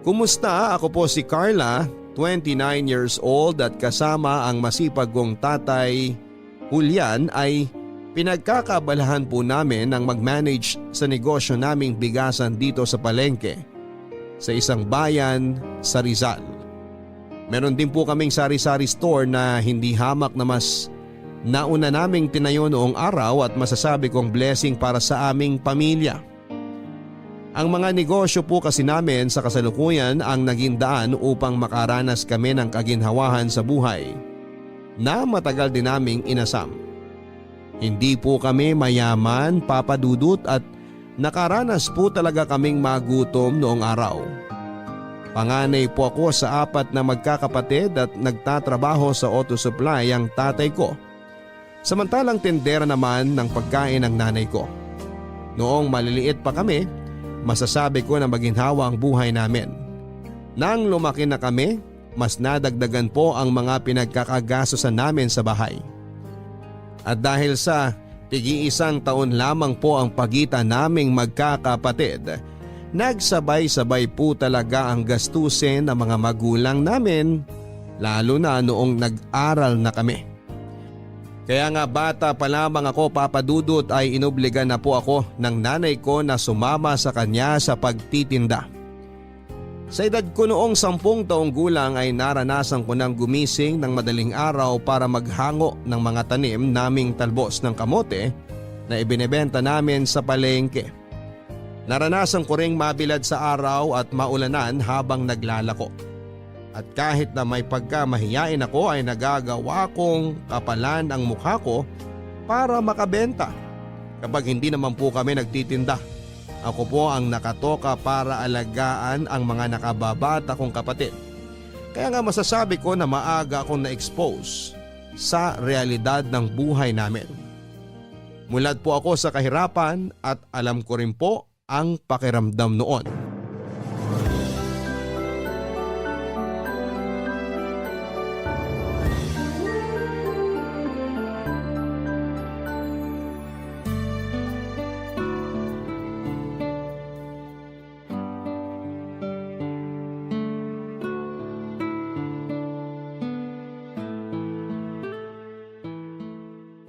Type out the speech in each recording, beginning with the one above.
Kumusta? Ako po si Carla, 29 years old at kasama ang masipag kong tatay, Julian, ay pinagkakabalahan po namin ng mag-manage sa negosyo naming bigasan dito sa palengke sa isang bayan sa Rizal. Meron din po kaming sari-sari store na hindi hamak na mas nauna naming tinayo noong araw at masasabi kong blessing para sa aming pamilya. Ang mga negosyo po kasi namin sa kasalukuyan ang naging daan upang makaranas kami ng kaginhawahan sa buhay na matagal din naming inasam. Hindi po kami mayaman, papadudot at nakaranas po talaga kaming magutom noong araw. Panganay po ako sa 4 na magkakapatid at nagtatrabaho sa auto supply ang tatay ko. Samantalang tindera naman ng pagkain ng nanay ko. Noong maliliit pa kami, masasabi ko na maginhawa ang buhay namin. Nang lumaki na kami, mas nadagdagan po ang mga pinagkakagastosan namin sa bahay. At dahil sa tig-iisang taon lamang po ang pagitan naming magkakapatid, nagsabay-sabay po talaga ang gastusin ng mga magulang namin, lalo na noong nag-aral na kami. Kaya nga bata pa lamang ako, papadudot, ay inobligan na po ako ng nanay ko na sumama sa kanya sa pagtitinda. Sa edad ko noong 10 taong gulang ay naranasan ko ng gumising ng madaling araw para maghango ng mga tanim naming talbos ng kamote na ibinebenta namin sa palengke. Naranasan ko ring mabilad sa araw at maulanan habang naglalako. At kahit na may pagkamahiyain ako ay nagagawa kong kapalan ang mukha ko para makabenta. Kapag hindi naman po kami nagtitinda, ako po ang nakatoka para alagaan ang mga nakababata kong kapatid. Kaya nga masasabi ko na maaga akong na-expose sa realidad ng buhay namin. Mulat po ako sa kahirapan at alam ko rin po ang pakiramdam noon.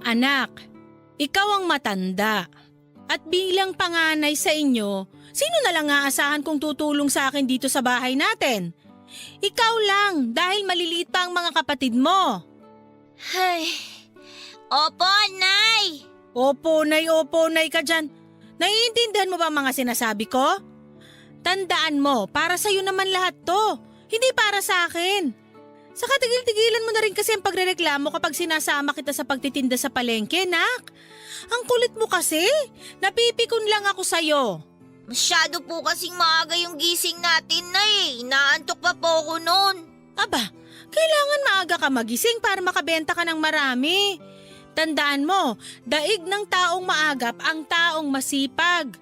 Anak, ikaw ang matanda. At bilang panganay sa inyo, sino na lang aasahan kung tutulong sa akin dito sa bahay natin? Ikaw lang dahil maliliit pa ang mga kapatid mo. Ay, opo, Nay! Opo, nay ka dyan. Naiintindihan mo ba ang mga sinasabi ko? Tandaan mo, para sa'yo naman lahat to, hindi para sa akin. Saka tigil-tigilan mo na rin kasi ang pagrereklamo kapag sinasama kita sa pagtitinda sa palengke, nak. Ang kulit mo kasi, napipikon lang ako sa'yo. Masyado po kasing maaga yung gising natin, Nay. Inaantok pa po ako noon. Aba, kailangan maaga ka magising para makabenta ka ng marami. Tandaan mo, daig ng taong maagap ang taong masipag.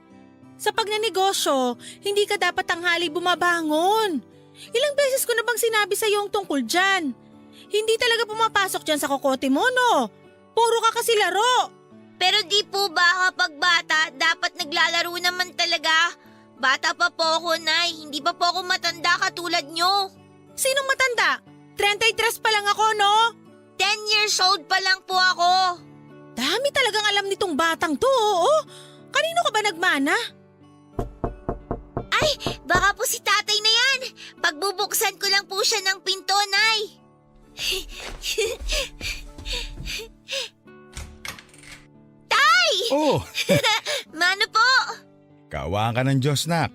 Sa pagnanegosyo, hindi ka dapat tanghali bumabangon. Ilang beses ko na bang sinabi sa iyo ang tungkol dyan? Hindi talaga pumapasok dyan sa kokote mo, no? Puro ka kasi laro. Pero di po ba kapag bata, dapat naglalaro naman talaga? Bata pa po ako, Nay. Hindi pa po ako matanda katulad nyo. Sinong matanda? 33 pa lang ako, no? 10 years old pa lang po ako. Dami talagang alam nitong batang to, oo. Kanino ka ba nagmana? Ay, baka po si tatay na yan. Pagbubuksan ko lang po siya ng pinto, Nay. Tay! Oh, Mano po? kawaan ka ng Diyos, nak.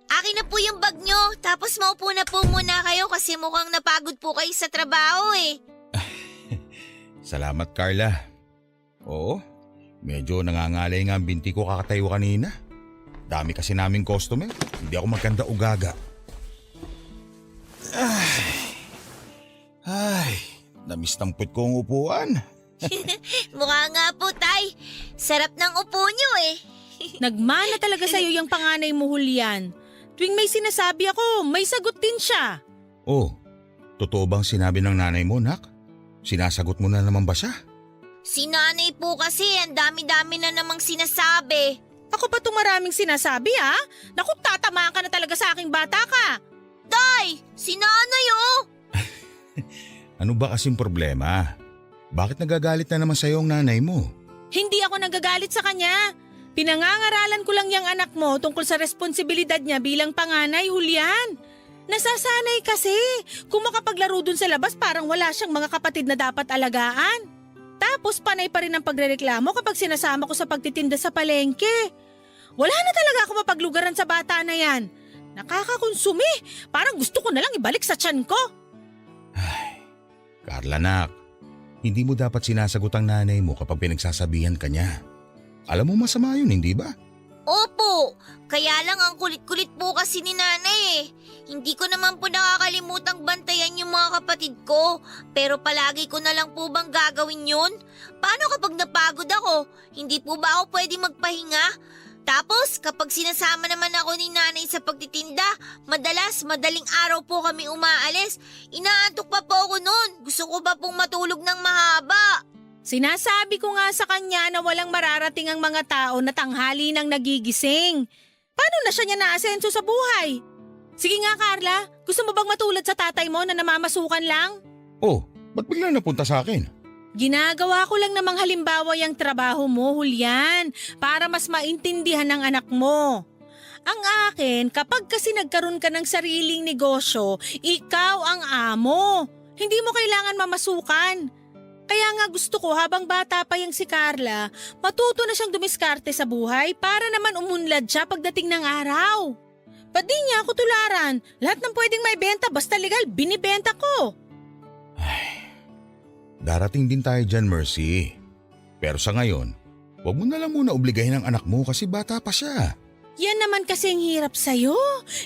Akin na po yung bag nyo. Tapos maupo na po muna kayo kasi mukhang napagod po kayo sa trabaho eh. Salamat, Carla. Oo, medyo nangangalay nga ang binti ko kakatayo kanina. Dami kasi naming customer. Hindi ako maganda ugaga. Ay, namistampot ko ang upuan. Mukha nga po, Tay. Sarap ng upo nyo eh. Nagmana talaga sa'yo yung panganay mo, Julian. Tuwing may sinasabi ako, may sagot din siya. Oh, totoo bang sinabi ng nanay mo, nak? Sinasagot mo na naman ba siya? Si nanay po kasi, ang dami-dami na namang sinasabi. Ako pa itong maraming sinasabi ha? Naku, tatamaan ka na talaga sa aking bata ka. Tay, si nanay oh! Ano ba kasing problema? Bakit nagagalit na naman sa'yo ang nanay mo? Hindi ako nagagalit sa kanya. Pinangangaralan ko lang yung anak mo tungkol sa responsibilidad niya bilang panganay, Julian. Nasasanay kasi. Kung makapaglaro dun sa labas parang wala siyang mga kapatid na dapat alagaan. Tapos panay pa rin ang pagrereklamo kapag sinasama ko sa pagtitinda sa palengke. Wala na talaga ako mapaglugaran sa bata na yan. Nakakakonsumi. Parang gusto ko na lang ibalik sa tiyan ko. Carla nak, hindi mo dapat sinasagot ang nanay mo kapag pinagsasabihan ka niya. Alam mo masama yun, hindi ba? Opo, kaya lang ang kulit-kulit po kasi ni nanay eh. Hindi ko naman po nakakalimutang bantayan yung mga kapatid ko. Pero palagi ko na lang po bang gagawin yun? Paano kapag napagod ako? Hindi po ba ako pwede magpahinga? Tapos kapag sinasama naman ako ni nanay sa pagtitinda, madaling araw po kami umaalis. Inaantok pa po ako noon. Gusto ko pa pong matulog ng mahaba. Sinasabi ko nga sa kanya na walang mararating ang mga tao na tanghali nang nagigising. Paano na siya niya naasenso sa buhay? Sige nga Carla, gusto mo bang matulad sa tatay mo na namamasukan lang? Oh, ba't bigla napunta sa akin? Ginagawa ko lang namang halimbawa yung trabaho mo, Julian, para mas maintindihan ng anak mo. Ang akin, kapag kasi nagkaroon ka ng sariling negosyo, ikaw ang amo. Hindi mo kailangan mamasukan. Kaya nga gusto ko habang bata pa yung si Carla, matuto na siyang dumiskarte sa buhay para naman umunlad siya pagdating ng araw. Ba't di niya ako tularan? Lahat ng pwedeng may benta basta legal, binibenta ko. Darating din tayo dyan, Mercy. Pero sa ngayon, huwag mo na lang muna obligahin ang anak mo kasi bata pa siya. Yan naman kasi ang hirap sa'yo.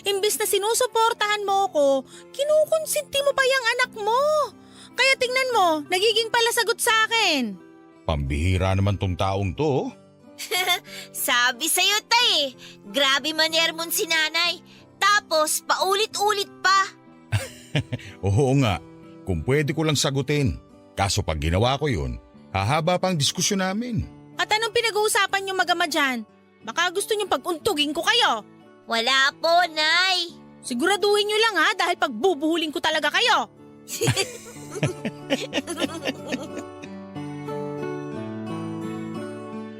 Imbis na sinusuportahan mo ko, kinukonsinti mo pa yung anak mo. Kaya tingnan mo, nagiging palasagot sa akin. Pambihira naman tong taong to. Sabi sa'yo, tay, grabe maner mo si nanay. Tapos paulit-ulit pa. Oo nga, kung pwede ko lang sagutin. Kaso pag ginawa ko yun, hahaba pang diskusyon namin. At anong pinag-uusapan niyo mag-ama dyan? Baka gusto niyong pag-untugin ko kayo. Wala po, nay. Siguraduhin niyo lang ha dahil pagbubuhulin ko talaga kayo.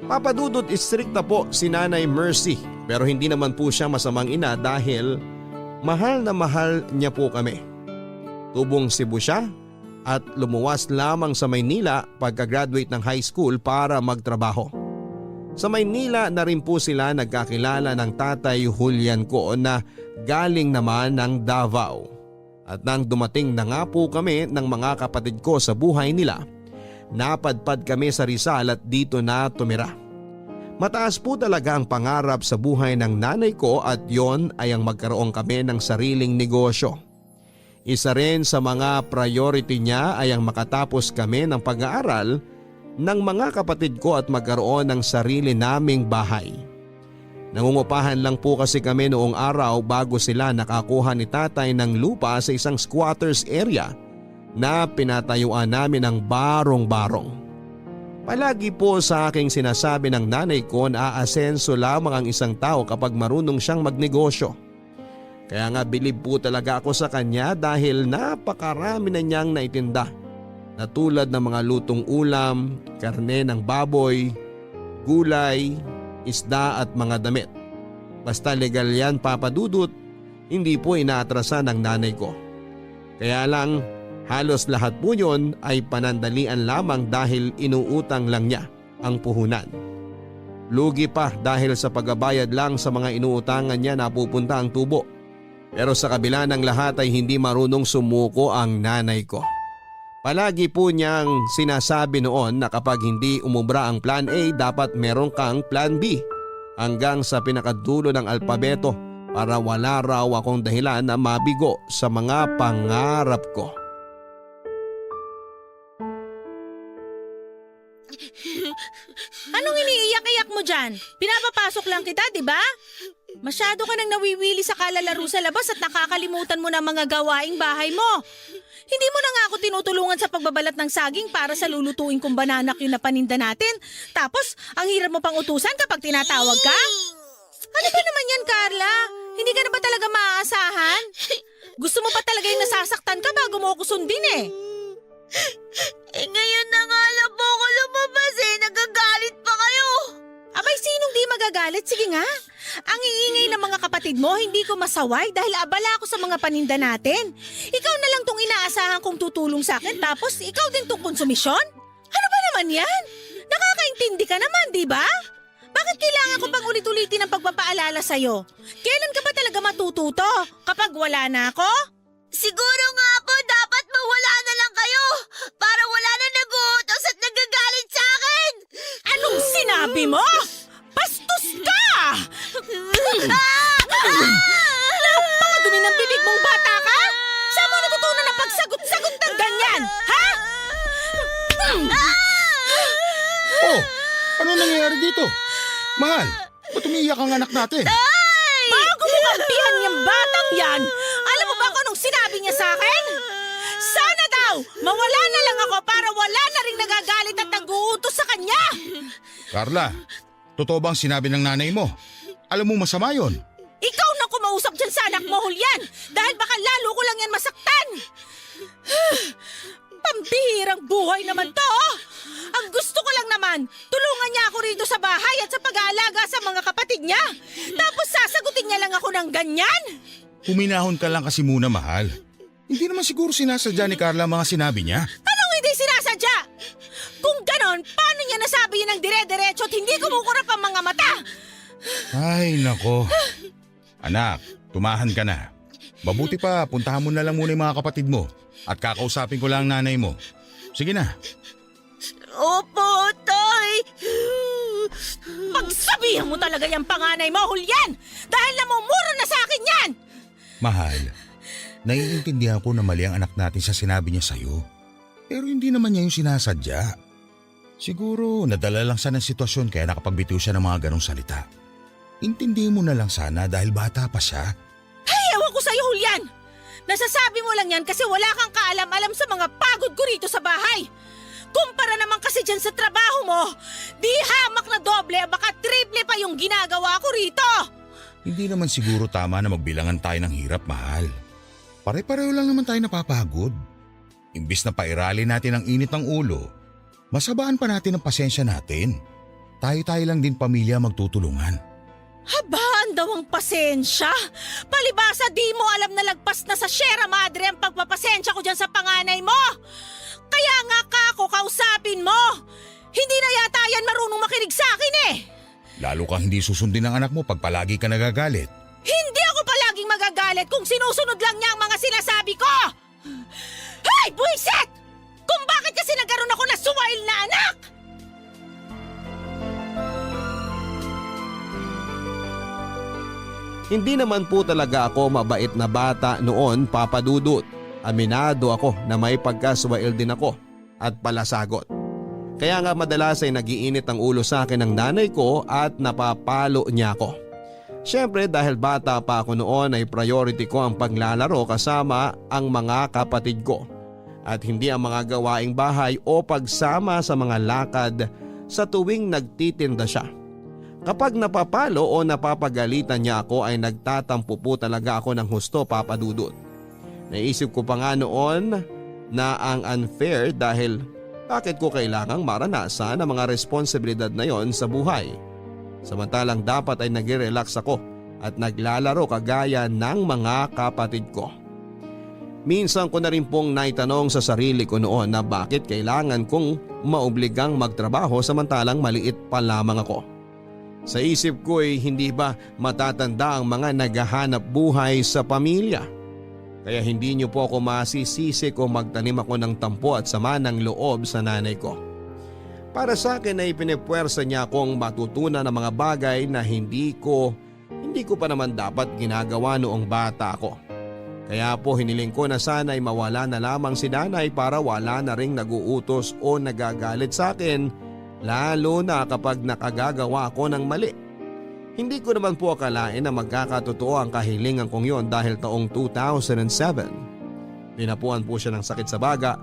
Papadudot istrikta po si Nanay Mercy pero hindi naman po siya masamang ina dahil mahal na mahal niya po kami. Tubong Cebu siya at lumuwas lamang sa Maynila pagka-graduate ng high school para magtrabaho. Sa Maynila na rin po sila nagkakilala ng tatay Julian ko na galing naman ng Davao. At nang dumating na nga po kami ng mga kapatid ko sa buhay nila, napadpad kami sa Rizal at dito na tumira. Mataas po talaga ang pangarap sa buhay ng nanay ko at yon ay ang magkaroon kami ng sariling negosyo. Isa rin sa mga priority niya ay ang makatapos kami ng pag-aaral ng mga kapatid ko at magkaroon ng sarili naming bahay. Nangungupahan lang po kasi kami noong araw bago sila nakakuha ni tatay ng lupa sa isang squatters area na pinatayuan namin ng barong-barong. Palagi po sa aking sinasabi ng nanay ko na aasenso lamang ang isang tao kapag marunong siyang magnegosyo. Kaya nga bilib po talaga ako sa kanya dahil napakarami na niyang naitinda na tulad ng mga lutong ulam, karne ng baboy, gulay, isda at mga damit. Basta legal yan papadudot, hindi po inaatrasan ng nanay ko. Kaya lang halos lahat po yun ay panandalian lamang dahil inuutang lang niya ang puhunan. Lugi pa dahil sa pagbabayad lang sa mga inuutangan niya napupunta ang tubo. Pero sa kabila ng lahat ay hindi marunong sumuko ang nanay ko. Palagi po niyang sinasabi noon na kapag hindi umubra ang plan A dapat meron kang plan B hanggang sa pinakadulo ng alpabeto para wala raw akong dahilan na mabigo sa mga pangarap ko. Anong iniiyak-iyak mo dyan? Pinapapasok lang kita, di ba? Masyado ka nang nawiwili sa kalalaro sa labas at nakakalimutan mo na mga gawaing bahay mo. Hindi mo na nga ako tinutulungan sa pagbabalat ng saging para sa lulutuin kong bananak yun na paninda natin. Tapos, ang hirap mo pang utusan kapag tinatawag ka? Ano ba naman yan, Carla? Hindi ka na ba talaga maaasahan? Gusto mo pa talaga yung nasasaktan ka bago mo ako sundin eh. Ngayon na nga lang po ako lumabas nagagalit pa kayo. Abay, sinong di magagalit? Sige nga. Ang iingay ng mga kapatid mo, hindi ko masaway dahil abala ako sa mga paninda natin. Ikaw na lang tong inaasahan kong tutulong sa akin tapos ikaw din tong konsumisyon? Ano ba naman yan? Nakakaintindi ka naman, di ba? Bakit kailangan ko pang ulit-ulitin ang pagpapaalala sa'yo? Kailan ka ba talaga matututo? Kapag wala na ako? Siguro nga po dapat mawala na lang kayo para wala na nag-uutos at nagagalit sa akin. Anong sinabi mo? Bastos ka! Napakadumi ng bibig mong bata ka? Saan mo natutunan ang pagsagot-sagot ng ganyan? Ha? Oh, ano nangyayari dito? Mahal, ba't umiiyak ang anak natin? Bago mo kampihan yung batang yan, alam mo ba kung anong sinabi niya sa akin? Sana daw, mawala na lang ako para wala na rin nagagalit at nag-uutos sa kanya. Carla, totoo bang sinabi ng nanay mo? Alam mo masama yon. Ikaw na kumausap dyan sa anak mo, Julian, dahil baka lalo ko lang yan masaktan. Pambihirang buhay naman to. Ang gusto ko lang naman, tulungan niya ako rito sa bahay at sa pag-aalaga sa mga kapatid niya. Tapos sasagutin niya lang ako ng ganyan. Huminahon ka lang kasi muna, mahal. Hindi naman siguro sinasadya ni Carla ang mga sinabi niya. Anong hindi sinasadya? Kung ganon, paano niya nasabi yun ng dire-diretso at hindi kumukurap ang mga mata? Ay, nako. Anak, tumahan ka na. Mabuti pa, puntahan mo na lang muna yung mga kapatid mo at kakausapin ko lang ang nanay mo. Sige na. Opo, Tay. Pagsabihan mo talaga yung panganay mo, Julian! Dahil namumuro na sa akin yan! Mahal, naiintindihan ko na mali ang anak natin sa sinabi niya sa'yo. Pero hindi naman niya yung sinasadya. Siguro nadala lang siya ng sitwasyon kaya nakapagbitiw siya ng mga ganong salita. Intindihin mo na lang sana dahil bata pa siya. Ay, ewan ko sa'yo, Julian! Nasasabi mo lang yan kasi wala kang kaalam-alam sa mga pagod ko rito sa bahay. Kumpara naman kasi dyan sa trabaho mo, di hamak na doble, baka triple pa yung ginagawa ko rito. Hindi naman siguro tama na magbilangan tayo ng hirap, mahal. Pare-pareho lang naman tayo napapagod. Imbis na pairali natin ang init ng ulo, masabaan pa natin ang pasensya natin. Tayo-tayo lang din pamilya magtutulungan. Habaan daw ang pasensya? Palibasa di mo alam na lagpas na sa Sierra Madre ang pagpapasensya ko dyan sa panganay mo. Kaya nga kako kausapin mo. Hindi na yata yan marunong makinig sa akin eh. Lalo kang hindi susundin ng anak mo pag palagi ka nagagalit. Hindi ako palaging magagalit kung sinusunod lang niya ang mga sinasabi ko. Hay, buwisit! Kung bakit kasi nagkaroon ako na suwail na anak! Hindi naman po talaga ako mabait na bata noon, Papa Dudut. Aminado ako na may pagkaswail din ako at palasagot. Kaya nga madalas ay nagiinit ang ulo sa akin ng nanay ko at napapalo niya ako. Siyempre dahil bata pa ako noon ay priority ko ang paglalaro kasama ang mga kapatid ko at hindi ang mga gawaing bahay o pagsama sa mga lakad sa tuwing nagtitinda siya. Kapag napapalo o napapagalitan niya ako ay nagtatampo po talaga ako ng husto, Papa Dudut. Naisip ko pa nga noon na ang unfair dahil bakit ko kailangang maranasan ang mga responsibilidad na yon sa buhay. Samantalang dapat ay nag-relax ako at naglalaro kagaya ng mga kapatid ko. Minsan ko na rin pong naitanong sa sarili ko noon na bakit kailangan kong maobligang magtrabaho samantalang maliit pa lamang ako. Sa isip ko ay hindi ba matatanda ang mga naghahanap buhay sa pamilya? Kaya hindi niyo po ako masisisi kung magtanim ako ng tampo at sama ng loob sa nanay ko. Para sa akin ay pinipwersa niya akong matutunan ng mga bagay na hindi ko pa naman dapat ginagawa noong bata ako. Kaya po hiniling ko na sana ay mawala na lamang si nanay para wala na ring naguutos o nagagalit sa akin lalo na kapag nakagagawa ako ng mali. Hindi ko naman po akalain na magkakatotoo ang kahilingan kong yon dahil taong 2007. Dinapuan po siya ng sakit sa baga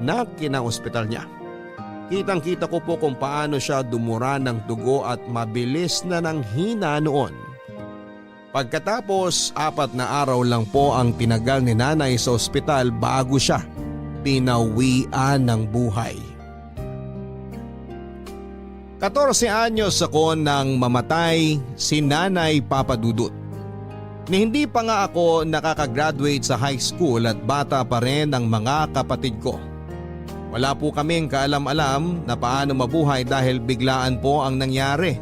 na kinaospital niya. Kitang-kita ko po kung paano siya dumura ng dugo at mabilis na ng hina noon. Pagkatapos 4 na araw lang po ang tinagal ni nanay sa ospital bago siya pinawian ng buhay. 14 anyos ako nang mamatay si Nanay Papa Dudut. Ni hindi pa nga ako nakakagraduate sa high school at bata pa rin ang mga kapatid ko. Wala po kaming kaalam-alam na paano mabuhay dahil biglaan po ang nangyari.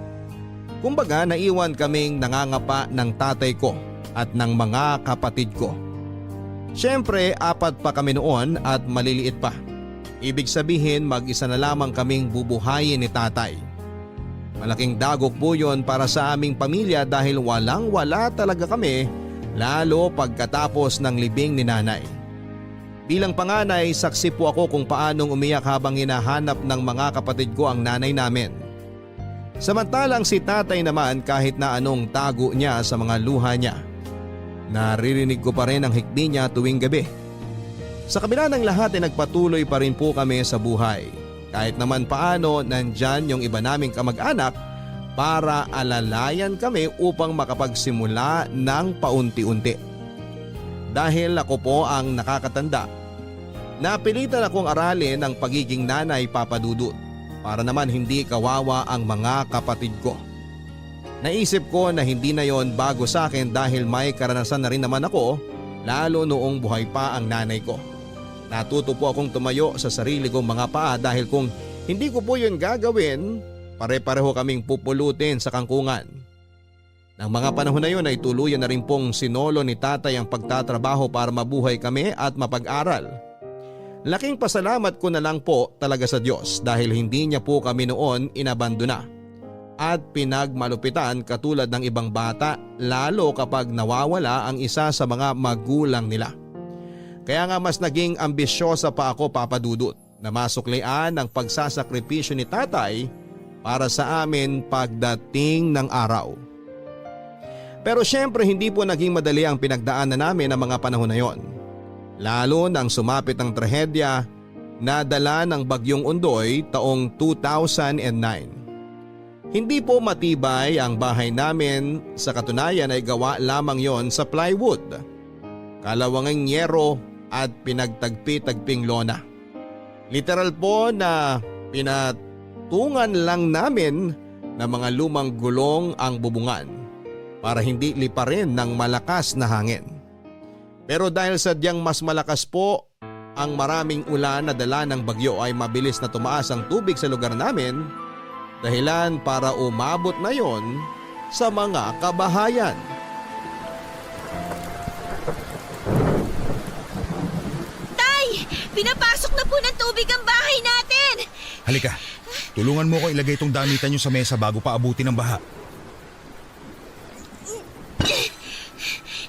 Kumbaga naiwan kaming nangangapa ng tatay ko at ng mga kapatid ko. Siyempre 4 pa kami noon at maliliit pa. Ibig sabihin mag-isa na lamang kaming bubuhayin ni tatay. Malaking dagok po yun para sa aming pamilya dahil walang-wala talaga kami lalo pagkatapos ng libing ni nanay. Bilang panganay, saksi po ako kung paanong umiyak habang hinahanap ng mga kapatid ko ang nanay namin. Samantalang si tatay naman kahit na anong tago niya sa mga luha niya. Naririnig ko pa rin ang hikbi niya tuwing gabi. Sa kabila ng lahat ay nagpatuloy pa rin po kami sa buhay. Kahit naman paano nandyan yung iba naming kamag-anak para alalayan kami upang makapagsimula ng paunti-unti. Dahil ako po ang nakakatanda, napilitan akong aralin ang pagiging nanay Papa Dudut para naman hindi kawawa ang mga kapatid ko. Naisip ko na hindi na yon bago sa akin dahil may karanasan na rin naman ako lalo noong buhay pa ang nanay ko. Natuto po akong tumayo sa sarili kong mga paa dahil kung hindi ko po yun gagawin, pare-pareho kaming pupulutin sa kangkungan. Nang mga panahon na yun ay tuluyan na rin pong sinolo ni tatay ang pagtatrabaho para mabuhay kami at mapag-aral. Laking pasalamat ko na lang po talaga sa Diyos dahil hindi niya po kami noon inabandona at pinagmalupitan katulad ng ibang bata lalo kapag nawawala ang isa sa mga magulang nila. Kaya nga mas naging ambisyosa pa ako Papa Dudut na masuklian ang pagsasakripisyo ni tatay para sa amin pagdating ng araw. Pero syempre hindi po naging madali ang pinagdaanan namin ng mga panahon na yon. Lalo nang sumapit ang trahedya na dala ng Bagyong Ondoy taong 2009. Hindi po matibay ang bahay namin, sa katunayan ay gawa lamang yon sa plywood, kalawanging yero at pinagtagpi-tagping lona. Literal po na pinatungan lang namin ng mga lumang gulong ang bubungan para hindi liparin ng malakas na hangin. Pero dahil sadyang mas malakas po ang maraming ulan na dala ng bagyo ay mabilis na tumaas ang tubig sa lugar namin, dahilan para umabot na yon sa mga kabahayan. Pinapasok na po ng tubig ang bahay natin! Halika, tulungan mo ko ilagay itong damitan nyo sa mesa bago pa abutin ng baha.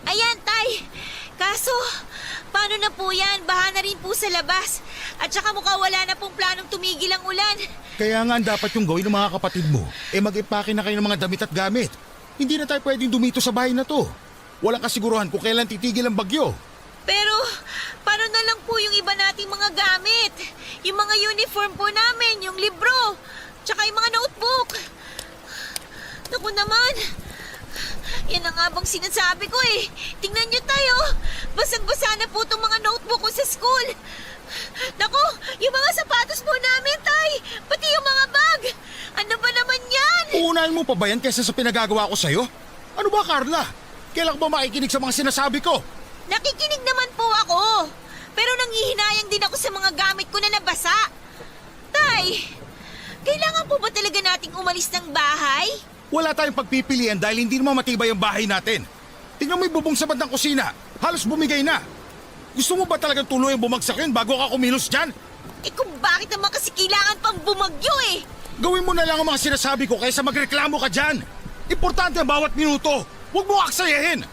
Ayan, Tay! Kaso, paano na po yan? Baha na rin po sa labas. At saka mukhang wala na pong planong tumigil ang ulan. Kaya nga dapat yung gawin ng mga kapatid mo, mag-ipake na kayo ng mga damit at gamit. Hindi na tayo pwedeng dumito sa bahay na to. Walang kasiguruhan kung kailan titigil ang bagyo. Pero, paano na lang po yung iba nating mga gamit? Yung mga uniform po namin, yung libro, tsaka yung mga notebook. Naku naman, yan ang nga bang sinasabi ko eh. Tingnan nyo tayo, basag-basa na po itong mga notebook ko sa school. Naku, yung mga sapatos po namin, Tay, pati yung mga bag. Ano ba naman yan? Uunahin mo pa ba yan kaysa sa pinagagawa ko sa'yo? Ano ba, Carla? Kailan ba makikinig sa mga sinasabi ko? Nakikinig naman po ako. Pero nanghihinayang din ako sa mga gamit ko na nabasa. Tay, kailangan po ba talaga nating umalis ng bahay? Wala tayong pagpipilian dahil hindi naman matibay ang bahay natin. Tingnan mo yung bubong sa bandang kusina. Halos bumigay na. Gusto mo ba talagang tuluyang bumagsak yun bago ka kumilos dyan? Eh kung bakit naman kasi kailangan pang bumagyo eh? Gawin mo na lang ang mga sinasabi ko kaysa magreklamo ka dyan. Importante ang bawat minuto. Huwag mo aksayahin.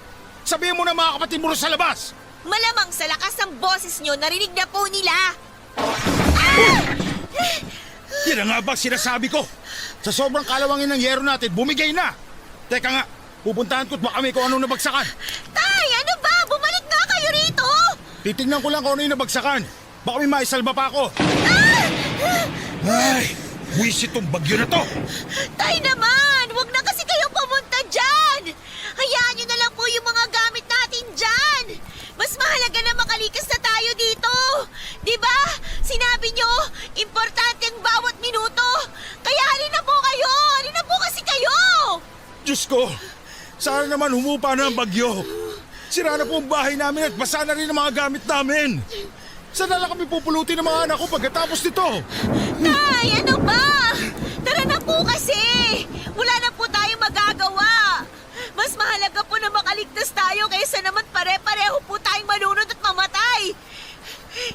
Sabihin mo na mga kapatid mo sa labas. Malamang sa lakas ng boses nyo, narinig na po nila. Yan ang nga ba sinasabi ko? Sa sobrang kalawangin ng yero natin, bumigay na. Teka nga, pupuntahan ko't baka may kung anong nabagsakan. Tay, ano ba? Bumalik nga kayo rito! Titingnan ko lang kung ano yung nabagsakan. Baka may maisalba pa ako. Ay, wish itong bagyo na to. Tay naman! Huwag na kasi kayo pumunta dyan! Hayaan nyo na lang po yung mga gamit natin dyan! Mas mahalaga na makalikas na tayo dito! Di ba? Sinabi nyo, importante ang bawat minuto! Kaya halina po kayo! Halina po kasi kayo! Diyos ko, sana naman humupa na ang bagyo. Sira na po ang bahay namin at basa na rin ang mga gamit namin. Saan na lang kami pupulutin ng mga anak ko pagkatapos nito? Tay, ano ba? Tara na po kasi! Wala na po tayong magagawa! Mas mahalaga po na makaligtas tayo kaysa naman pare-pareho po tayong malunod at mamatay!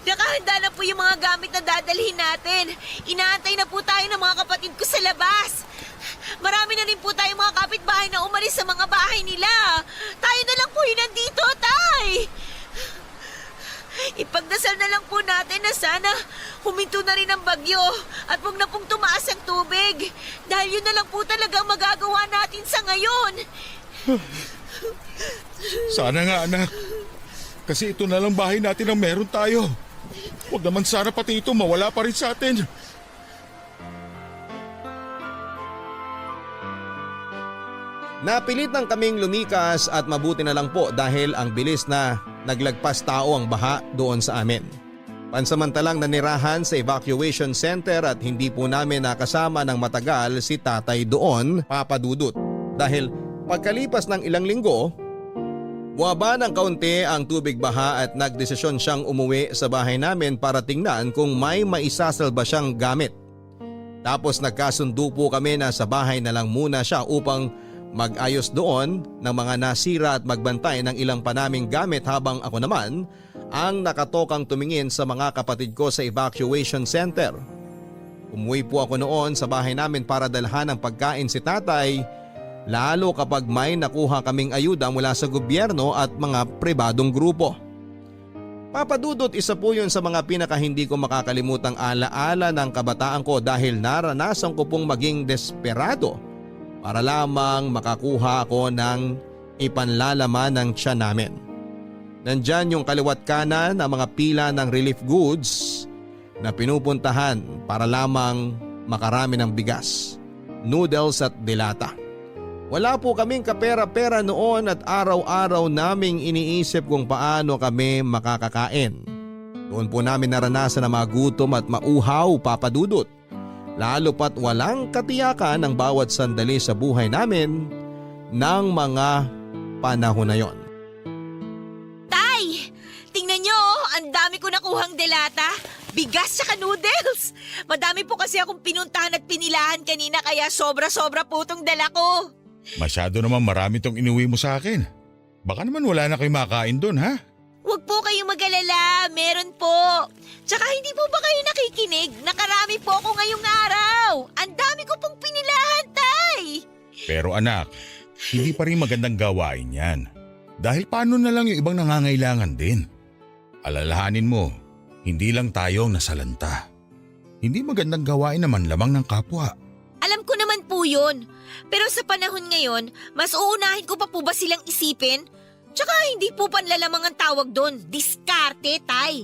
Nakahanda na po yung mga gamit na dadalhin natin. Inaantay na po tayo ng mga kapatid ko sa labas. Marami na rin po tayong mga kapitbahay na umalis sa mga bahay nila. Tayo na lang po yung nandito, Tay! Ipagdasal na lang po natin na sana huminto na rin ang bagyo at huwag na pong tumaas ang tubig. Dahil yun na lang po talaga ang magagawa natin sa ngayon. Sana nga anak. Kasi ito na lang bahay natin ang meron tayo. Huwag naman sana pati ito mawala pa rin sa atin. Napilit ng kaming lumikas at mabuti na lang po dahil ang bilis na naglagpas tao ang baha doon sa amin. Pansamantalang nanirahan sa evacuation center at hindi po namin nakasama ng matagal si tatay doon, Papa Dudut. Dahil pagkalipas ng ilang linggo, buwaba ng kaunti ang tubig baha at nagdesisyon siyang umuwi sa bahay namin para tingnan kung may maisasalba siyang gamit. Tapos nagkasundo po kami na sa bahay na lang muna siya upang mag-ayos doon ng mga nasira at magbantay ng ilang pa naming gamit habang ako naman ang nakatokang tumingin sa mga kapatid ko sa evacuation center. Umuwi po ako noon sa bahay namin para dalhan ng pagkain si tatay, lalo kapag may nakuha kaming ayuda mula sa gobyerno at mga pribadong grupo. Papadudot, isa po yun sa mga pinaka hindi ko makakalimutang alaala ng kabataan ko dahil naranasan ko pong maging desperado para lamang makakuha ako ng ipanlalaman ng tiyan namin. Nandyan yung kaliwat kanan ang mga pila ng relief goods na pinupuntahan para lamang makarami ng bigas, noodles at dilata. Wala po kaming kapera-pera noon at araw-araw naming iniisip kung paano kami makakakain. Doon po namin naranasan na magutom at mauhaw, Papadudot. Lalo pat walang katiyakan ang bawat sandali sa buhay namin ng mga panahon na yon. Tay! Tingnan nyo, ang dami ko nakuhang delata. Bigas saka noodles. Madami po kasi akong pinuntahan at pinilahan kanina kaya sobra-sobra po itong dala ko. Masyado naman marami tong inuwi mo sa akin. Baka naman wala na kayo makain doon, ha? Huwag po kayong mag-alala, meron po. Tsaka hindi po ba kayo nakikinig? Nakarami po ako ngayong araw. Ang dami ko pong pinilahan, Tay. Pero anak, hindi pa rin magandang gawain yan. Dahil paano na lang yung ibang nangangailangan din? Alalahanin mo, hindi lang tayo ang nasalanta. Hindi magandang gawain naman lamang ng kapwa. Alam ko naman po yun. Pero sa panahon ngayon, mas uunahin ko pa po ba silang isipin? Tsaka hindi po panlalamang ang tawag doon. Diskarte, Tay.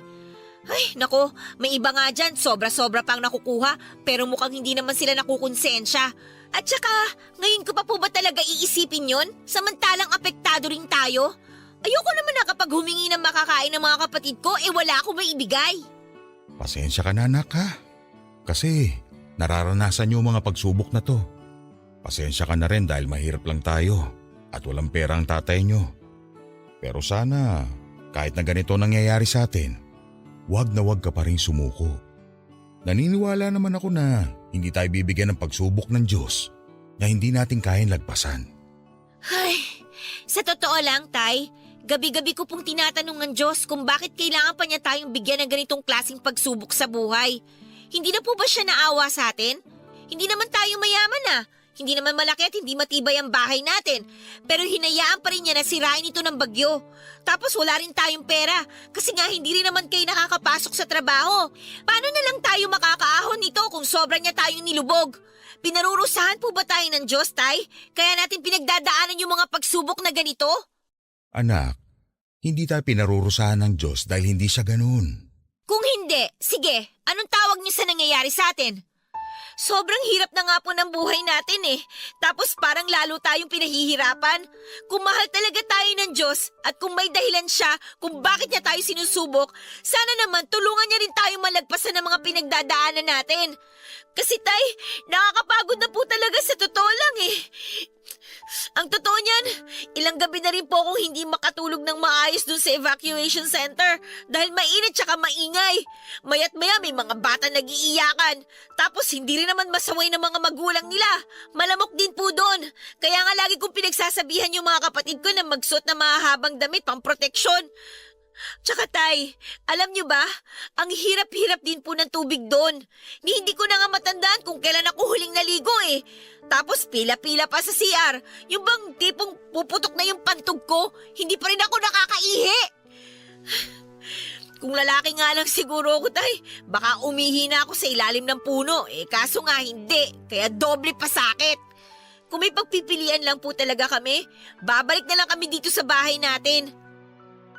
Ay, nako, may iba nga dyan, sobra-sobra pang nakukuha, pero mukhang hindi naman sila nakukonsensya. At tsaka, ngayon ko pa po ba talaga iisipin yon? Samantalang apektado rin tayo? Ayoko naman na kapag humingi ng makakain ng mga kapatid ko, wala akong maibigay. Pasensya ka na anak ha. Kasi nararanasan niyo mga pagsubok na to. Pasensya ka na rin dahil mahirap lang tayo at walang pera ang tatay niyo. Pero sana, kahit na ganito nangyayari sa atin, wag na wag ka pa rin sumuko. Naniniwala naman ako na hindi tayo bibigyan ng pagsubok ng Diyos na hindi natin kayang lagpasan. Ay, sa totoo lang, Tay, gabi-gabi ko pong tinatanong ng Diyos kung bakit kailangan pa niya tayong bigyan ng ganitong klaseng pagsubok sa buhay. Hindi na po ba siya naawa sa atin? Hindi naman tayo mayaman ah. Hindi naman malaki at hindi matibay ang bahay natin. Pero hinayaan pa rin niya na sirain ito ng bagyo. Tapos wala rin tayong pera kasi nga hindi rin naman kayo nakakapasok sa trabaho. Paano na lang tayo makakaahon nito kung sobra niya tayong nilubog? Pinarurusahan po ba tayo ng Diyos, Tay? Kaya natin pinagdadaanan yung mga pagsubok na ganito? Anak, hindi tayo pinarurusahan ng Diyos dahil hindi siya ganun. Kung hindi, sige, anong tawag niyo sa nangyayari sa atin? Sobrang hirap na nga po ng buhay natin eh. Tapos parang lalo tayong pinahihirapan. Kung mahal talaga tayo ng Diyos at kung may dahilan siya kung bakit niya tayo sinusubok, sana naman tulungan niya rin tayo malagpasan ng mga pinagdadaanan natin. Kasi Tay, nakakapagod na po talaga sa totoo lang eh. Ang totoo niyan, ilang gabi na rin po akong hindi makatulog ng maayos dun sa evacuation center dahil mainit tsaka maingay. Mayat maya may mga bata nag-iiyakan. Tapos hindi rin naman masaway ng mga magulang nila. Malamok din po doon. Kaya nga lagi kong pinagsasabihan yung mga kapatid ko na magsuot ng mahahabang damit pang proteksyon. Tsaka Tay, alam niyo ba, ang hirap-hirap din po ng tubig doon. Hindi ko na nga matandaan kung kailan ako huling naligo eh. Tapos pila-pila pa sa CR. Yung bang tipong puputok na yung pantog ko, hindi pa rin ako nakakaihi. Kung lalaki nga lang siguro ako, Tay, baka umihi na ako sa ilalim ng puno. Kaso nga hindi, kaya doble pa sakit. Kung may pagpipilian lang po talaga kami, babalik na lang kami dito sa bahay natin.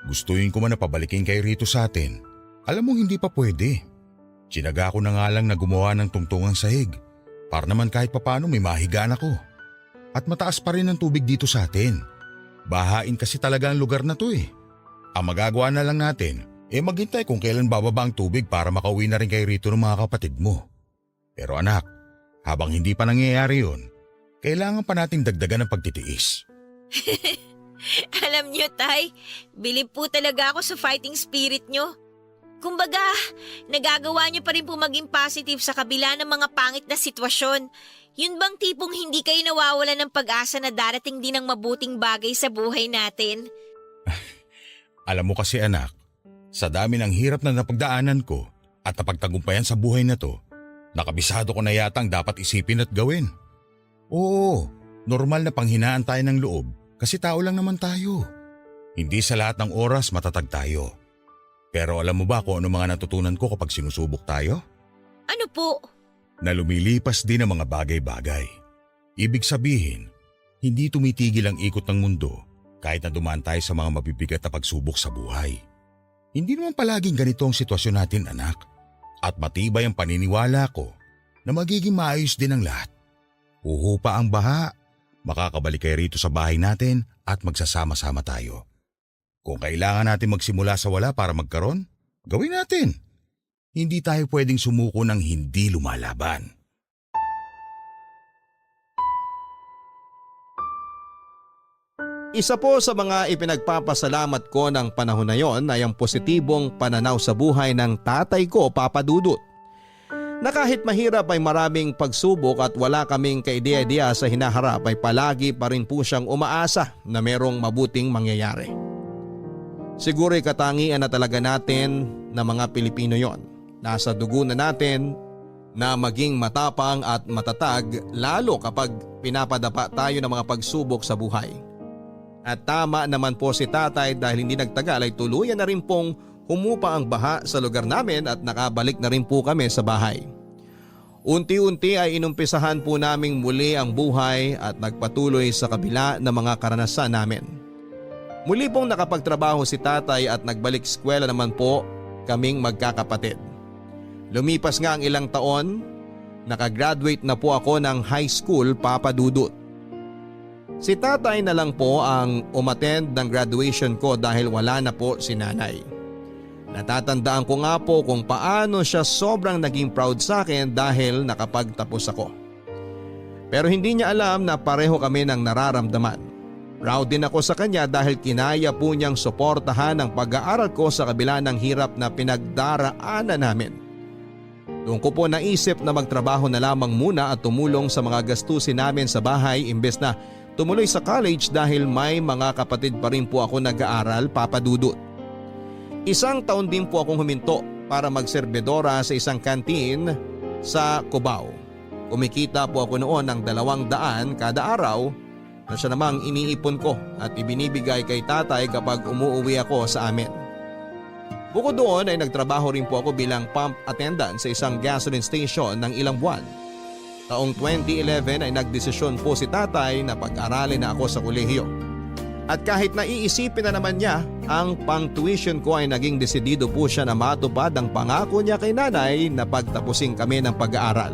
Gustuin ko man na pabalikin kay Rito sa atin. Alam mo hindi pa pwede. Sinaga ko na nga lang na gumawa ng tungtungang sahig. Para naman kahit papano may mahigaan ako. At mataas pa rin ang tubig dito sa atin. Bahain kasi talaga ang lugar na to eh. Ang magagawa na lang natin, maghintay kung kailan bababa ang tubig para makauwi na rin kay Rito ng mga kapatid mo. Pero anak, habang hindi pa nangyayari yun, kailangan pa nating dagdagan ng pagtitiis. Alam niyo, Tay, bilib po talaga ako sa fighting spirit niyo. Kumbaga, nagagawa niyo pa rin po maging positive sa kabila ng mga pangit na sitwasyon. Yun bang tipong hindi kayo nawawalan ng pag-asa na darating din ang mabuting bagay sa buhay natin? Alam mo kasi anak, sa dami ng hirap na napagdaanan ko at napagtagumpayan sa buhay na to, nakabisado ko na yata ang dapat isipin at gawin. Oo, normal na panghinaan tayo ng loob. Kasi tao lang naman tayo. Hindi sa lahat ng oras matatag tayo. Pero alam mo ba kung ano mga natutunan ko kapag sinusubok tayo? Ano po? Na lumilipas din ang mga bagay-bagay. Ibig sabihin, hindi tumitigil ang ikot ng mundo kahit na dumaan tayo sa mga mabibigat na pagsubok sa buhay. Hindi naman palaging ganito ang sitwasyon natin, anak. At matibay ang paniniwala ko na magiging maayos din ang lahat. Uhupa ang baha. Makakabalik kayo rito sa bahay natin at magsasama-sama tayo. Kung kailangan natin magsimula sa wala para magkaroon, gawin natin. Hindi tayo pwedeng sumuko ng hindi lumalaban. Isa po sa mga ipinagpapasalamat ko ng panahon na yon ay ang positibong pananaw sa buhay ng tatay ko, Papa Dudut. Na kahit mahirap ay maraming pagsubok at wala kaming kaideya-ideya sa hinaharap ay palagi pa rin po siyang umaasa na merong mabuting mangyayari. Siguro'y katangian na talaga natin na mga Pilipino yon. Nasa dugo na natin na maging matapang at matatag lalo kapag pinapadapa tayo ng mga pagsubok sa buhay. At tama naman po si tatay dahil hindi nagtagal ay tuluyan na rin pong humupa ang baha sa lugar namin at nakabalik na rin po kami sa bahay. Unti-unti ay inumpisahan po naming muli ang buhay at nagpatuloy sa kabila ng mga karanasan namin. Muli pong nakapagtrabaho si tatay at nagbalik eskwela naman po kaming magkakapatid. Lumipas nga ang ilang taon, nakagraduate na po ako ng high school, Papa Dudut. Si tatay na lang po ang umattend ng graduation ko dahil wala na po si nanay. Natatandaan ko nga po kung paano siya sobrang naging proud sa akin dahil nakapagtapos ako. Pero hindi niya alam na pareho kami ng nararamdaman. Proud din ako sa kanya dahil kinaya po niyang suportahan ang pag-aaral ko sa kabila ng hirap na pinagdaraanan namin. Doon ko po naisip na magtrabaho na lamang muna at tumulong sa mga gastusin namin sa bahay imbes na tumuloy sa college dahil may mga kapatid pa rin po ako nag-aaral, Papa Dudut. Isang taon din po akong huminto para magserbedora sa isang kantin sa Cubao. Kumikita po ako noon ng 200 kada araw na siya namang iniipon ko at ibinibigay kay tatay kapag umuuwi ako sa amin. Bukod doon ay nagtrabaho rin po ako bilang pump attendant sa isang gasoline station ng ilang buwan. Taong 2011 ay nagdesisyon po si tatay na pag-aralin na ako sa kolehiyo. At kahit naiisipin na naman niya ang pang-tuition ko ay naging desidido po siya na matupad ang pangako niya kay nanay na pagtapusin kami ng pag-aaral.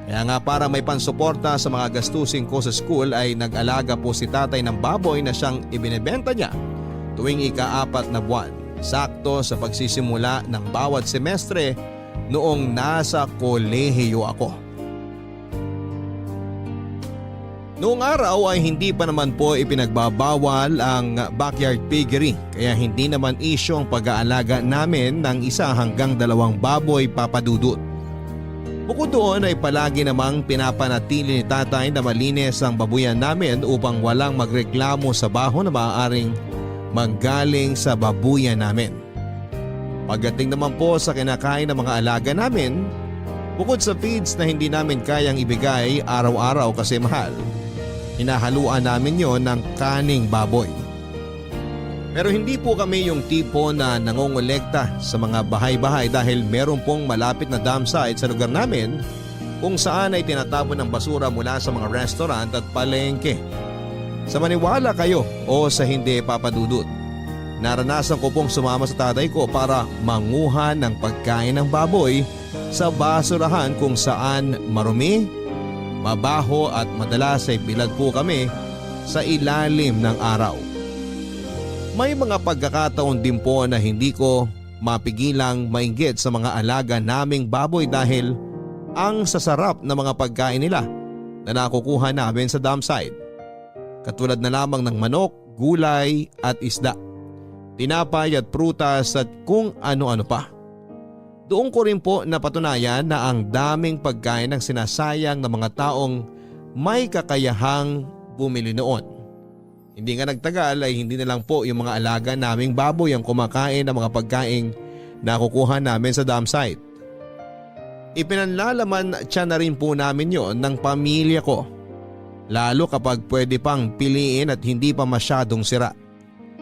Kaya nga para may pansuporta sa mga gastusin ko sa school ay nag-alaga po si tatay ng baboy na siyang ibinebenta niya tuwing ika-4 na buwan, sakto sa pagsisimula ng bawat semestre noong nasa kolehiyo ako. Noong araw ay hindi pa naman po ipinagbabawal ang backyard piggery kaya hindi naman isyu ang pag-aalaga namin ng 1 hanggang 2 baboy papadudot. Bukod doon ay palagi namang pinapanatili ni tatay na malinis ang babuyan namin upang walang magreklamo sa baho na maaaring manggaling sa babuyan namin. Pagdating naman po sa kinakain ng mga alaga namin, bukod sa feeds na hindi namin kayang ibigay araw-araw kasi mahal, hinahaluan namin yon ng kaning baboy. Pero hindi po kami yung tipo na nangongolekta sa mga bahay-bahay dahil meron pong malapit na dam site sa lugar namin kung saan ay tinatapon ng basura mula sa mga restaurant at palengke. Sa maniwala kayo o sa hindi papadudot, naranasan ko pong sumama sa tatay ko para manguha ng pagkain ng baboy sa basurahan kung saan marumi, mabaho at madalas ay bilad po kami sa ilalim ng araw. May mga pagkakataon din po na hindi ko mapigilang mainggit sa mga alaga naming baboy dahil ang sasarap na mga pagkain nila na nakukuha namin sa dam site. Katulad na lamang ng manok, gulay at isda, tinapay at prutas at kung ano-ano pa. Doon ko rin po napatunayan na ang daming pagkain ang sinasayang ng mga taong may kakayahang bumili noon. Hindi nga nagtagal ay hindi na lang po yung mga alaga naming baboy ang kumakain ng mga pagkaing nakukuha namin sa dam site. Ipinanlalaman siya na rin po namin yon ng pamilya ko. Lalo kapag pwede pang piliin at hindi pa masyadong sira.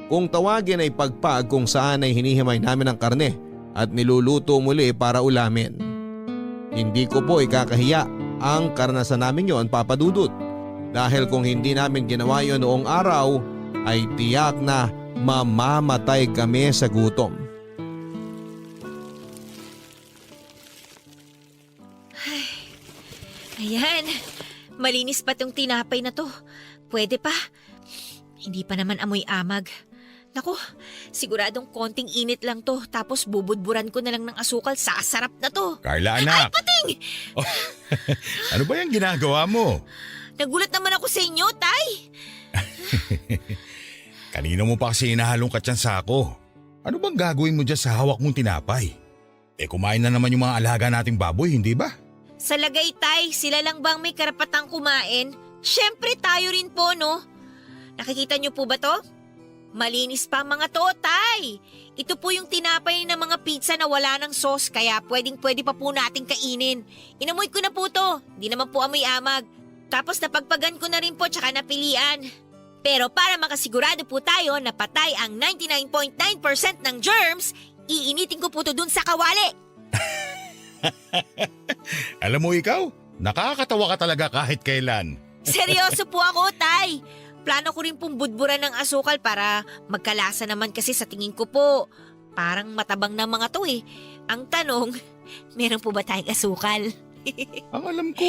Kung tawagin ay pagpag kung saan ay hinihimay namin ang karne at niluluto muli para ulamin. Hindi ko po ikakahiya ang karanasan namin yon, papadudot. Dahil kung hindi namin ginawa yun noong araw ay tiyak na mamamatay kami sa gutom. Ayan, malinis pa tong tinapay na to. Pwede pa. Hindi pa naman amoy amag. Naku, siguradong konting init lang to tapos bubudburan ko na lang ng asukal, sasarap na to. Carla, anak! Ay, pating! Oh, ano ba yung ginagawa mo? Nagulat naman ako sa inyo, Tay. Kanino mo pa kasi inahalong ka dyan sa ako? Ano bang gagawin mo dyan sa hawak mong tinapay? Kumain na naman yung mga alaga nating baboy, hindi ba? Sa lagay, Tay, sila lang bang may karapatang kumain? Siyempre tayo rin po, no? Nakikita niyo po ba to? Malinis pa mga to, Tay. Ito po yung tinapay ng mga pizza na wala ng sauce kaya pwede pa po nating kainin. Inamoy ko na po to, di naman po amoy amag. Tapos napagpagan ko na rin po tsaka napilian. Pero para makasigurado po tayo na patay ang 99.9% ng germs, iinitin ko po to dun sa kawali. Alam mo ikaw, nakakatawa ka talaga kahit kailan. Seryoso po ako, Tay. Plano ko rin pong budburan ng asukal para magkalasa naman kasi sa tingin ko po. Parang matabang na mga to eh. Ang tanong, meron po ba tayong asukal? Ang alam ko,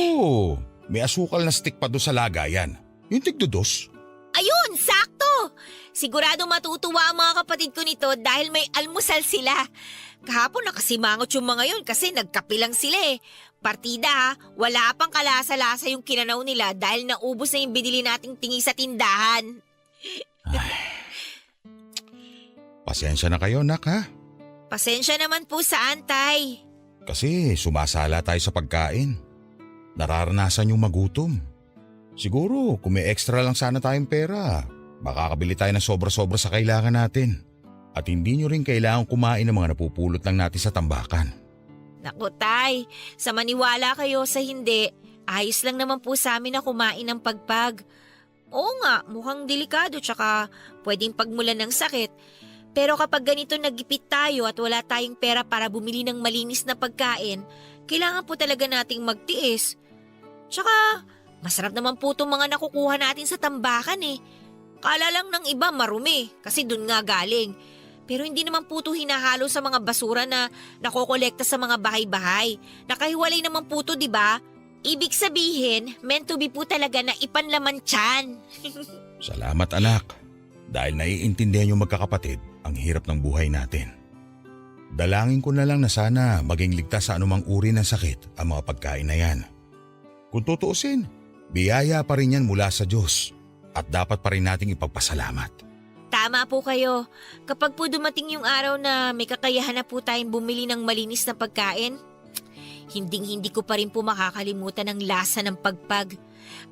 may asukal na stick pa doon sa lagayan. Yung tigdudos. Ayun, sakto! Sigurado matutuwa ang mga kapatid ko nito dahil may almusal sila. Kahapon nakasimangot yung mga yun kasi nagkape lang sila eh. Partida ha, wala pang kalasa-lasa yung kinanaw nila dahil naubos na yung binili nating tingi sa tindahan. Pasensya na kayo, nak, ha? Pasensya naman po sa antay. Kasi sumasala tayo sa pagkain. Nararanasan yung magutom. Siguro kung may extra lang sana tayong pera, makakabili tayo ng sobra-sobra sa kailangan natin. At hindi nyo rin kailangan kumain ng mga napupulot lang natin sa tambakan. Naku, Tay, sa maniwala kayo sa hindi, ayos lang naman po sa amin na kumain ng pagpag. Oo nga, mukhang delikado tsaka pwedeng pagmulan ng sakit. Pero kapag ganito nagipit tayo at wala tayong pera para bumili ng malinis na pagkain, kailangan po talaga nating magtiis. Tsaka, masarap naman po itong mga nakukuha natin sa tambakan eh. Kala lang ng iba marumi kasi dun nga galing. Pero hindi naman po ito hinahalo sa mga basura na nakokolekta sa mga bahay-bahay. Nakahiwalay naman po ito, di ba? Ibig sabihin, meant to be po talaga na ipanlaman tiyan. Salamat anak. Dahil naiintindihan yung magkakapatid ang hirap ng buhay natin. Dalangin ko na lang na sana maging ligtas sa anumang uri ng sakit ang mga pagkain na yan. Kung tutuusin, biyaya pa rin yan mula sa Diyos at dapat pa rin nating ipagpasalamat. Tama po kayo. Kapag po dumating yung araw na may kakayahan na po tayong bumili ng malinis na pagkain, hinding-hindi ko pa rin po makakalimutan ang lasa ng pagpag.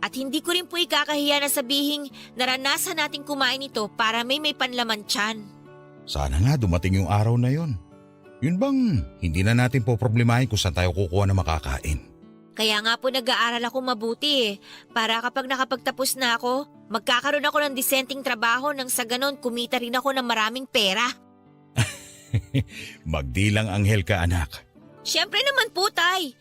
At hindi ko rin po ikakahiya na sabihing naranasan nating kumain ito para may panlaman tiyan. Sana nga dumating yung araw na yon. Yun bang hindi na natin po problemahin kung saan tayo kukuha na makakain? Kaya nga po nag-aaral ako mabuti para kapag nakapagtapos na ako, magkakaroon ako ng disenteng trabaho nang sa ganon kumita rin ako ng maraming pera. Magdilang anghel ka anak. Siyempre naman po, Tay.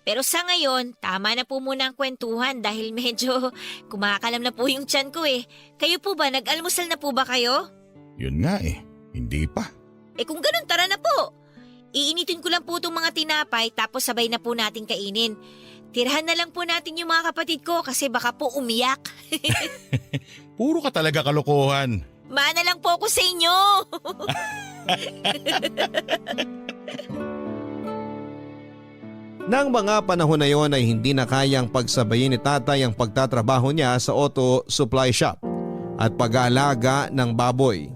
Pero sa ngayon, tama na po muna ang kwentuhan dahil medyo kumakalam na po yung tiyan ko eh. Kayo po ba, nag-almusal na po ba kayo? Yun nga hindi pa. Kung ganun, tara na po. Iinitin ko lang po itong mga tinapay tapos sabay na po natin kainin. Tirahan na lang po natin yung mga kapatid ko kasi baka po umiyak. Puro ka talaga kalokohan. Mana lang po ako sa inyo. Nang mga panahon na yon ay hindi na kayang pagsabayin ni tatay ang pagtatrabaho niya sa auto supply shop at pag-aalaga ng baboy.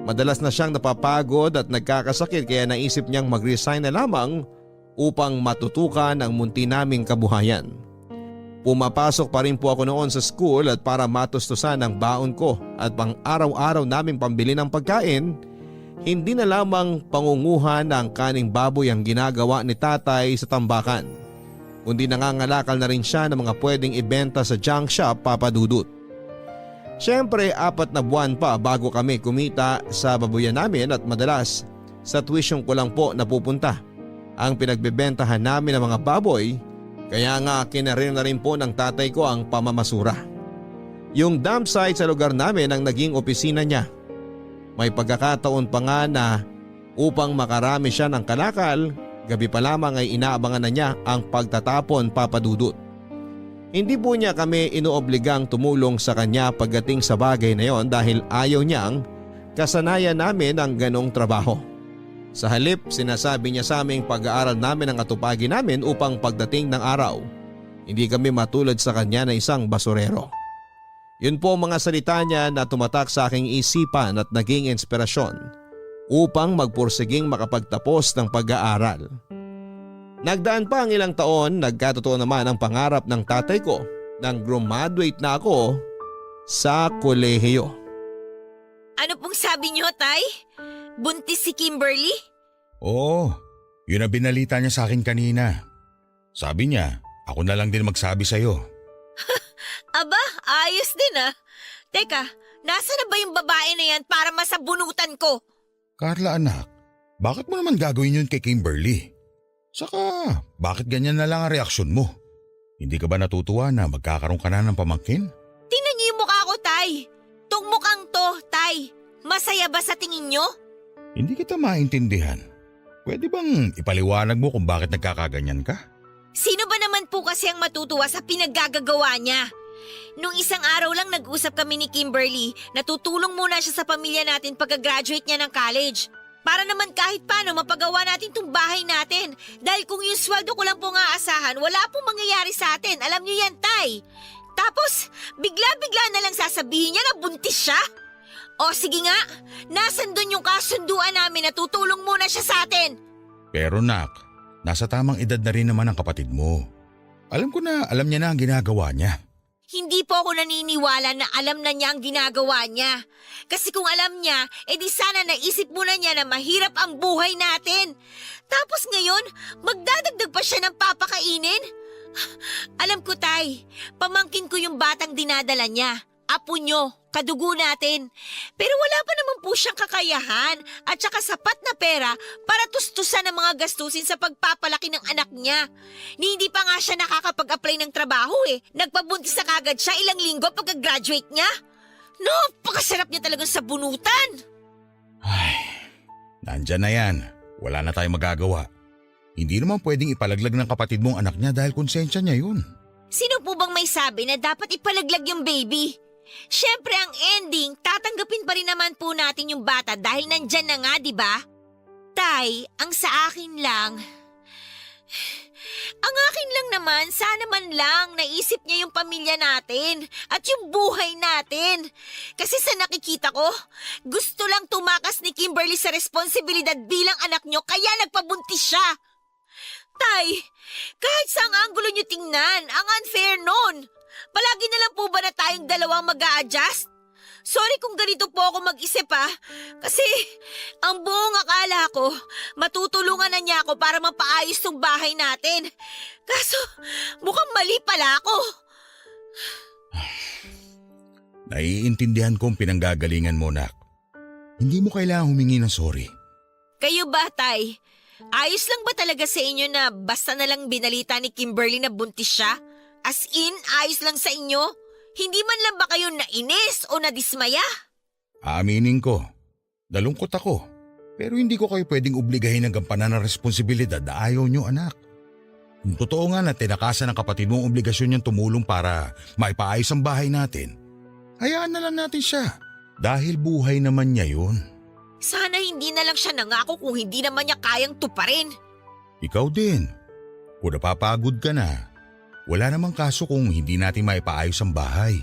Madalas na siyang napapagod at nagkakasakit kaya naisip niyang mag-resign na lamang upang matutukan ang munti naming kabuhayan. Pumapasok pa rin po ako noon sa school at para matustusan ang baon ko at pang araw-araw naming pambili ng pagkain, hindi na lamang pangunguhan ng kaning baboy ang ginagawa ni tatay sa tambakan, kundi nangangalakal na rin siya ng mga pwedeng ibenta sa junk shop, Papa Dudut. Siyempre 4 na buwan pa bago kami kumita sa babuyan namin at madalas sa tuition ko lang po napupunta ang pinagbebentahan namin ng mga baboy, kaya nga kinarir na rin po ng tatay ko ang pamamasura. Yung dump site sa lugar namin ang naging opisina niya. May pagkakataon pa nga na upang makarami siya ng kalakal, gabi pa lamang ay inaabangan na niya ang pagtatapon, Papa Dudut. Hindi po niya kami inoobligang tumulong sa kanya pagdating sa bagay na yon dahil ayaw niyang kasanayan namin ang ganong trabaho. Sa halip, sinasabi niya sa aming pag-aaral namin ang atupagi namin upang pagdating ng araw, hindi kami matulad sa kanya na isang basurero. Yun po mga salita niya na tumatak sa aking isipan at naging inspirasyon upang magpursiging makapagtapos ng pag-aaral. Nagdaan pa ang ilang taon, nagkatotoo naman ang pangarap ng tatay ko nang graduate na ako sa kolehiyo. Ano pong sabi niyo, Tay? Buntis si Kimberly? Oo, yun ang binalita niya sa akin kanina. Sabi niya, ako na lang din magsabi sa'yo. Aba, ayos din ah. Teka, nasa na ba yung babae na yan para masabunutan ko? Carla anak, bakit mo naman gagawin yun kay Kimberly? Saka, bakit ganyan na lang ang reaksyon mo? Hindi ka ba natutuwa na magkakaroon ka na ng pamangkin? Tingnan niyo yung mukha ko, Tay. Tung mukhang to, Tay. Masaya ba sa tingin niyo? Hindi kita maintindihan. Pwede bang ipaliwanag mo kung bakit nagkakaganyan ka? Sino ba naman po kasi ang matutuwa sa pinaggagawa niya? Nung isang araw lang nag-usap kami ni Kimberly na tutulong muna siya sa pamilya natin pagka-graduate niya ng college. Para naman kahit paano mapagawa natin tong bahay natin. Dahil kung yung sweldo ko lang po nga asahan, wala pong mangyayari sa atin. Alam niyo yan, Tay. Tapos, bigla-bigla na lang sasabihin niya na buntis siya? O sige nga, nasan dun yung kasunduan namin na tutulong muna siya sa atin? Pero nak, nasa tamang edad na rin naman ang kapatid mo. Alam ko na alam niya na ang ginagawa niya. Hindi po ako naniniwala na alam na niya ang ginagawa niya. Kasi kung alam niya, edi sana naisip muna niya na mahirap ang buhay natin. Tapos ngayon, magdadagdag pa siya ng papakainin? Alam ko, Tay, pamangkin ko yung batang dinadala niya. Apo nyo, kadugo natin. Pero wala pa naman po siyang kakayahan at saka sapat na pera para tustusan ang mga gastusin sa pagpapalaki ng anak niya. Hindi pa nga siya nakakapag-apply ng trabaho eh. Nagpabuntis na kagad siya ilang linggo pagka-graduate niya. No, pakasarap niya talagang sa bunutan. Ay, nandyan na yan. Wala na tayong magagawa. Hindi naman pwedeng ipalaglag ng kapatid mong anak niya dahil konsensya niya yun. Sino po bang may sabi na dapat ipalaglag yung baby? Siyempre ang ending, tatanggapin pa rin naman po natin yung bata dahil nandyan na nga, di ba? Tay, ang sa akin lang... Ang akin lang naman, sana man lang naisip niya yung pamilya natin at yung buhay natin. Kasi sa nakikita ko, gusto lang tumakas ni Kimberly sa responsibilidad bilang anak niyo kaya nagpabuntis siya. Tay, kahit saang anggulo niyo tingnan, ang unfair nun. Palagi na lang po ba na tayong dalawang mag-a-adjust? Sorry kung ganito po ako mag-isip kasi ang buong akala ko, matutulungan na niya ako para mapaayos tong bahay natin. Kaso mukhang mali pala ako. Naiintindihan kong pinanggagalingan mo, nak. Hindi mo kailangang humingi ng sorry. Kayo ba, Tay? Ayos lang ba talaga sa inyo na basta na lang binalita ni Kimberly na buntis siya? As in, ayos lang sa inyo? Hindi man lang ba kayo nainis o nadismaya? Aaminin ko, nalungkot ako. Pero hindi ko kayo pwedeng obligahin ng gampanan ng responsibilidad na ayaw nyo, anak. Kung totoo nga na tinakasan ng kapatid mo ang obligasyon niyang tumulong para maipaayos ang bahay natin, hayaan na lang natin siya. Dahil buhay naman niya yun. Sana hindi na lang siya nangako kung hindi naman niya kayang tuparin. Ikaw din. Kung napapagod ka na, wala namang kaso kung hindi natin maipaayos ang bahay.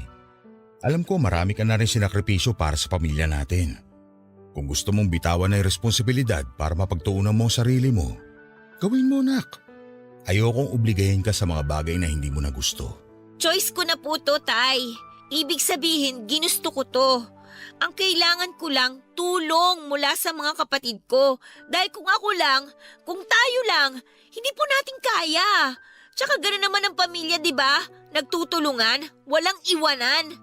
Alam ko marami ka na rin sinakripisyo para sa pamilya natin. Kung gusto mong bitawan na yung responsibilidad para mapagtuunan mo ang sarili mo, gawin mo, nak. Ayokong obligahin ka sa mga bagay na hindi mo na gusto. Choice ko na po to, Tay. Ibig sabihin, ginusto ko to. Ang kailangan ko lang, tulong mula sa mga kapatid ko. Dahil kung ako lang, kung tayo lang, hindi po natin kaya. Tsaka gano'n naman ang pamilya, di ba? Nagtutulungan, walang iwanan.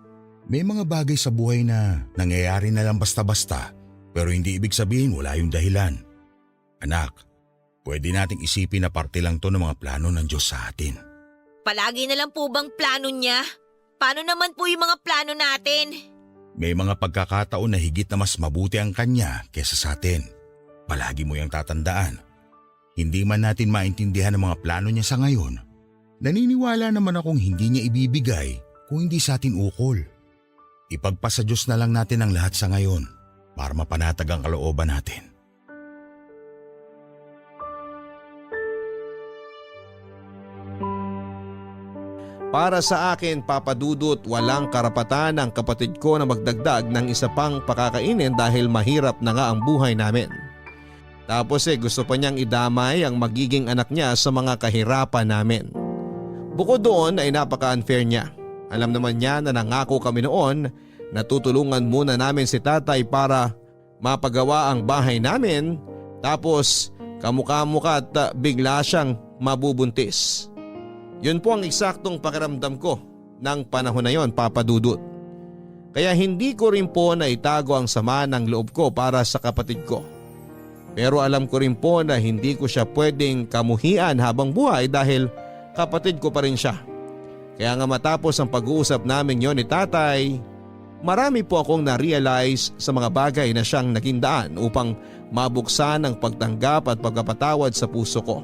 May mga bagay sa buhay na nangyayari na lang basta-basta, pero hindi ibig sabihin wala yung dahilan. Anak, pwede nating isipin na parte lang to ng mga plano ng Diyos sa atin. Palagi na lang po bang plano niya? Paano naman po yung mga plano natin? May mga pagkakataon na higit na mas mabuti ang kanya kesa sa atin. Palagi mo yung tatandaan. Hindi man natin maintindihan ang mga plano niya sa ngayon, naniniwala naman akong hindi niya ibibigay kung hindi sa atin ukol. Ipagpasa Diyos na lang natin ang lahat sa ngayon para mapanatag ang kalooban natin. Para sa akin, Papa Dudut, walang karapatan ang kapatid ko na magdagdag ng isa pang pakakainin dahil mahirap na nga ang buhay namin. Tapos gusto pa niyang idamay ang magiging anak niya sa mga kahirapan namin. Bukod doon ay napaka-unfair niya. Alam naman niya na nangako kami noon na tutulungan muna namin si tatay para mapagawa ang bahay namin, tapos kamukha-mukha at bigla siyang mabubuntis. Yun po ang eksaktong pakiramdam ko ng panahon na yon, Papa Dudut. Kaya hindi ko rin po naitago ang sama ng loob ko para sa kapatid ko. Pero alam ko rin po na hindi ko siya pwedeng kamuhian habang buhay dahil kapatid ko pa rin siya. Kaya nga matapos ang pag-uusap namin yon ni tatay, marami po akong na-realize sa mga bagay na siyang naging daan upang mabuksan ang pagtanggap at pagpapatawad sa puso ko.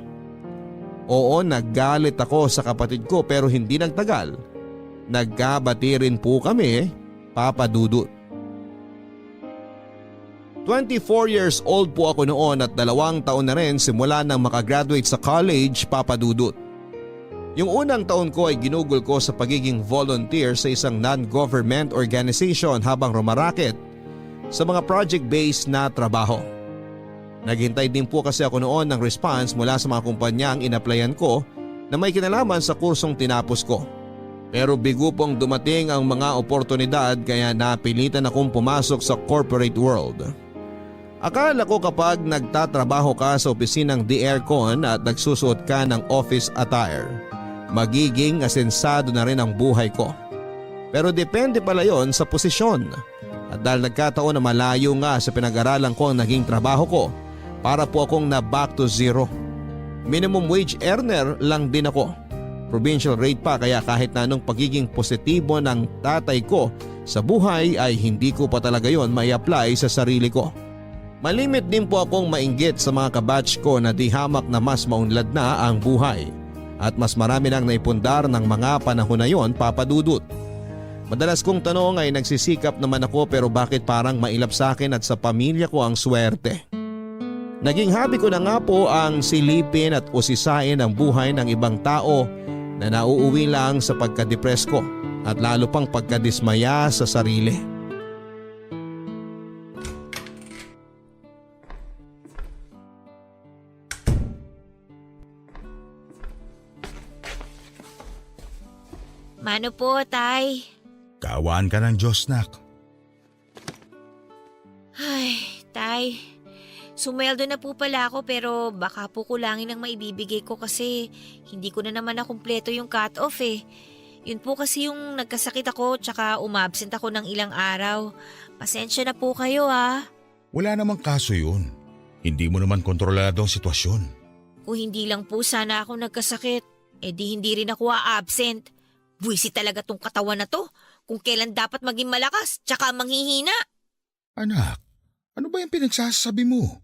Oo, naggalit ako sa kapatid ko pero hindi nagtagal. Nagkabati rin po kami, Papa Dudut. 24 years old po ako noon at 2 taon na rin simula nang makagraduate sa college, Papa Dudut. Yung unang taon ko ay ginugol ko sa pagiging volunteer sa isang non-government organization habang rumaraket sa mga project-based na trabaho. Naghintay din po kasi ako noon ng response mula sa mga kumpanya ang inaplayan ko na may kinalaman sa kursong tinapos ko. Pero bigo pong dumating ang mga oportunidad kaya napilitan akong pumasok sa corporate world. Akala ko kapag nagtatrabaho ka sa opisinang di-aircon at nagsusuot ka ng office attire, magiging asensado na rin ang buhay ko. Pero depende pala yon sa posisyon. At dahil nagkataon na malayo nga sa pinag-aralan ko ang naging trabaho ko, para po akong na back to zero. Minimum wage earner lang din ako. Provincial rate pa kaya kahit na anong pagiging positibo ng tatay ko sa buhay ay hindi ko pa talaga yon may apply sa sarili ko. Malimit din po akong mainggit sa mga kabatch ko na di hamak na mas maunlad na ang buhay at mas marami nang naipundar ng mga panahon na yon, Papa Dudut. Madalas kong tanong ay nagsisikap naman ako pero bakit parang mailap sa akin at sa pamilya ko ang swerte. Naging hobby ko na nga po ang silipin at usisain ang buhay ng ibang tao na nauuwi lang sa pagka-depress ko at lalo pang pagkadismaya sa sarili. Mano po, Tay? Kaawaan ka ng Diyos, nak. Ay, Tay. Sumweldo na po pala ako pero baka po kulangin ang maibibigay ko kasi hindi ko na naman na kumpleto yung cut-off eh. Yun po kasi yung nagkasakit ako tsaka umabsent ako ng ilang araw. Pasensya na po kayo ah. Wala namang kaso yun. Hindi mo naman kontrolado ang sitwasyon. Kung hindi lang po sana ako nagkasakit, di hindi rin ako absent. Buwisit talaga tong katawan na to. Kung kailan dapat maging malakas tsaka manghihina. Anak, ano ba yung pinagsasabi mo?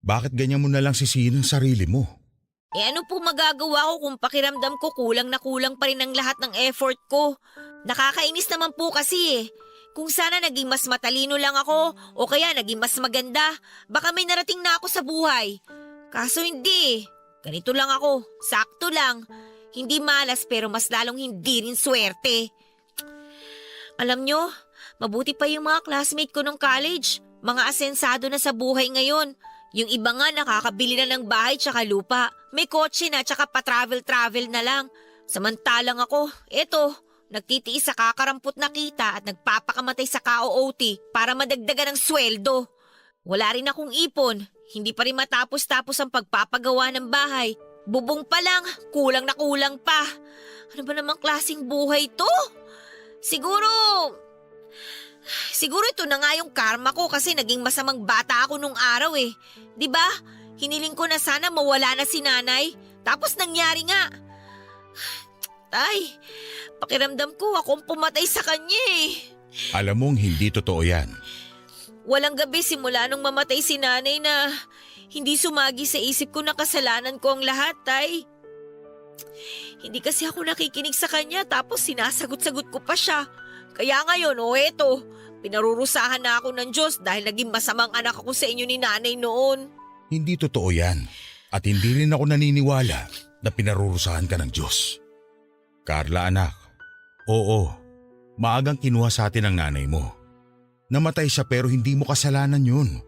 Bakit ganyan mo na lang sisihin ang sarili mo? Ano po magagawa ko kung pakiramdam ko kulang na kulang pa rin ang lahat ng effort ko? Nakakainis naman po kasi eh. Kung sana naging mas matalino lang ako o kaya naging mas maganda, baka may narating na ako sa buhay. Kaso hindi. Ganito lang ako, sakto lang. Hindi malas pero mas lalong hindi rin swerte. Alam nyo, mabuti pa yung mga classmate ko nung college. Mga asensado na sa buhay ngayon. Yung iba nga nakakabili na ng bahay tsaka lupa. May kotse na tsaka pa-travel-travel na lang. Samantalang ako, eto, nagtitiis sa kakarampot na kita at nagpapakamatay sa ka-OOT para madagdagan ng sweldo. Wala rin akong ipon. Hindi pa rin matapos-tapos ang pagpapagawa ng bahay. Bubong pa lang, kulang na kulang pa. Ano ba namang klaseng buhay to? Siguro ito na nga yung karma ko kasi naging masamang bata ako nung araw eh. 'Di ba? Hiniling ko na sana mawala na si nanay. Tapos nangyari nga. Tay, pakiramdam ko akong pumatay sa kanya eh. Alam mong hindi totoo yan. Walang gabi simula nung mamatay si nanay na hindi sumagi sa isip ko na kasalanan ko ang lahat, Tay. Hindi kasi ako nakikinig sa kanya tapos sinasagot-sagot ko pa siya. Kaya ngayon, eto, pinarurusahan na ako ng Diyos dahil naging masamang anak ako sa inyo ni nanay noon. Hindi totoo yan. At hindi rin ako naniniwala na pinarurusahan ka ng Diyos. Carla anak, oo, maagang kinuha sa atin ang nanay mo. Namatay siya pero hindi mo kasalanan yun.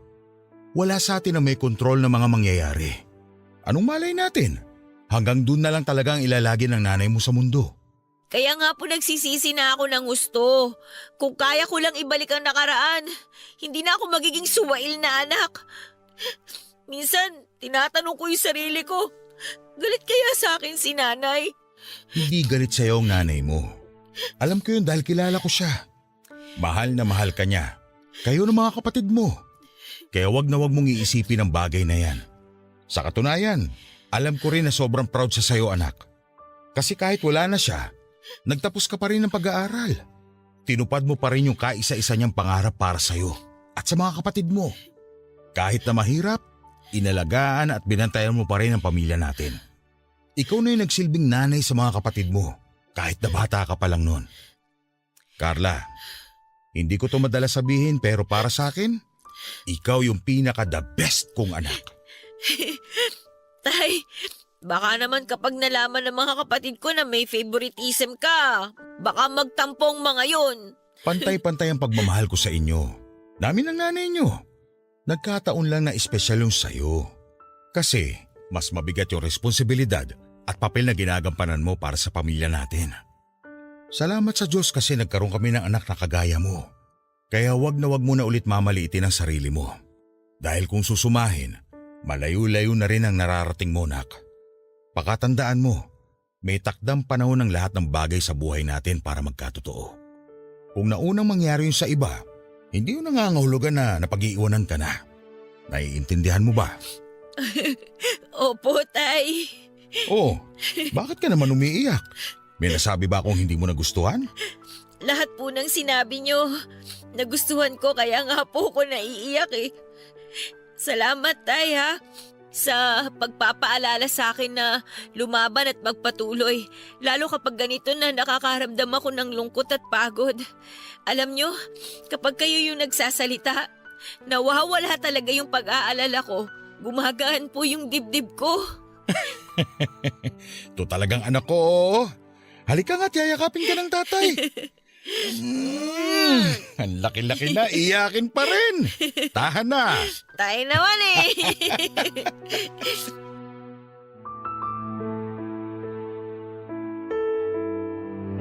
Wala sa atin na may kontrol ng mga mangyayari. Anong malay natin? Hanggang dun na lang talaga ang ilalagi ng nanay mo sa mundo. Kaya nga po nagsisisi na ako ng gusto. Kung kaya ko lang ibalik ang nakaraan, hindi na ako magiging suwail na anak. Minsan, tinatanong ko yung sarili ko, galit kaya sa akin si nanay? Hindi galit sa'yo ang nanay mo. Alam ko yun dahil kilala ko siya. Mahal na mahal ka niya. Kayo ng mga kapatid mo. Kaya wag na wag mong iisipin ang bagay na yan. Sa katunayan, alam ko rin na sobrang proud siya sa'yo anak. Kasi kahit wala na siya, nagtapos ka pa rin ng pag-aaral. Tinupad mo pa rin yung kaisa-isa niyang pangarap para sa'yo at sa mga kapatid mo. Kahit na mahirap, inalagaan at binantayan mo pa rin ang pamilya natin. Ikaw na yung nagsilbing nanay sa mga kapatid mo kahit na bata ka pa lang noon. Carla, hindi ko to madala sabihin pero para sa akin, ikaw yung pinaka-the best kong anak. Tay, baka naman kapag nalaman ng mga kapatid ko na may favoritism ka, baka magtampong mga yon. Pantay-pantay ang pagmamahal ko sa inyo. Namin ang nanay nyo. Nagkataon lang na espesyal yung sayo. Kasi mas mabigat yung responsibilidad at papel na ginagampanan mo para sa pamilya natin. Salamat sa Diyos kasi nagkaroon kami ng anak na kagaya mo. Kaya wag na wag mo na ulit mamaliitin ang sarili mo. Dahil kung susumahin, malayo-layo na rin ang nararating mo, nak. Pakatandaan mo, may takdang panahon ng lahat ng bagay sa buhay natin para magkatotoo. Kung naunang mangyari yun sa iba, hindi yun nangangahulugan na napag-iiwanan ka na. Naiintindihan mo ba? Opo, Tay. Oh, bakit ka naman umiiyak? May nasabi ba akong hindi mo nagustuhan? Lahat po ng sinabi nyo, nagustuhan ko kaya nga po ko naiiyak eh. Salamat, Tay, ha, sa pagpapaalala sa akin na lumaban at magpatuloy. Lalo kapag ganito na nakakaramdam ako ng lungkot at pagod. Alam nyo, kapag kayo yung nagsasalita, nawawala talaga yung pag-aalala ko. Gumagaan po yung dibdib ko. Ito talagang anak ko. Halika nga't yayakapin ka ng tatay. Ang laki-laki na, iyakin pa rin. Tahan na. Tayo naman eh.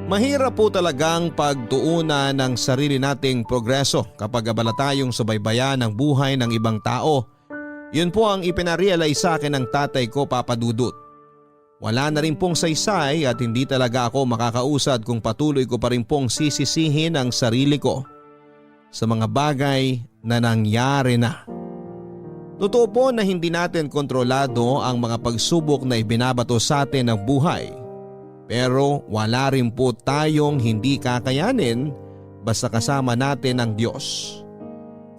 Mahirap po talagang pagtuunan ng sarili nating progreso kapag abala tayong subaybayan ng buhay ng ibang tao. Yun po ang ipinarealize sa akin ng tatay ko, Papa Dudut. Wala na rin pong saysay at hindi talaga ako makakausad kung patuloy ko pa rin pong sisisihin ang sarili ko sa mga bagay na nangyari na. Totoo po na hindi natin kontrolado ang mga pagsubok na ibinabato sa atin ng buhay. Pero wala rin po tayong hindi kakayanin basta kasama natin ang Diyos.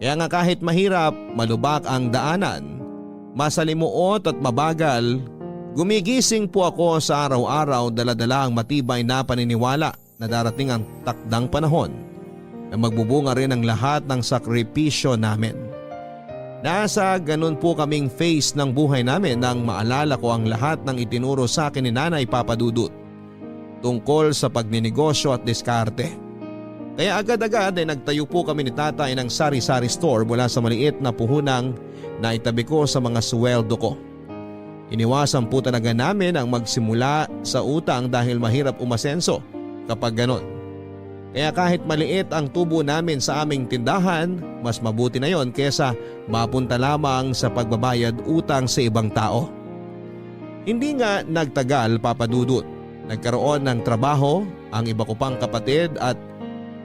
Kaya nga kahit mahirap, malubak ang daanan, masalimuot at mabagal, gumigising po ako sa araw-araw dala-dala ang matibay na paniniwala na darating ang takdang panahon na magbubunga rin ang lahat ng sakripisyo namin. Nasa ganun po kaming phase ng buhay namin nang maalala ko ang lahat ng itinuro sa akin ni Nanay Papa Dudut tungkol sa pagninegosyo at diskarte. Kaya agad-agad ay nagtayo po kami ni tatay ng sari-sari store mula sa maliit na puhunang na itabi ko sa mga sweldo ko. Iniwasan po talaga namin ang magsimula sa utang dahil mahirap umasenso kapag ganon. Kaya kahit maliit ang tubo namin sa aming tindahan, mas mabuti na yon kesa mapunta lamang sa pagbabayad utang sa ibang tao. Hindi nga nagtagal, Papa Dudut. Nagkaroon ng trabaho ang iba ko pang kapatid at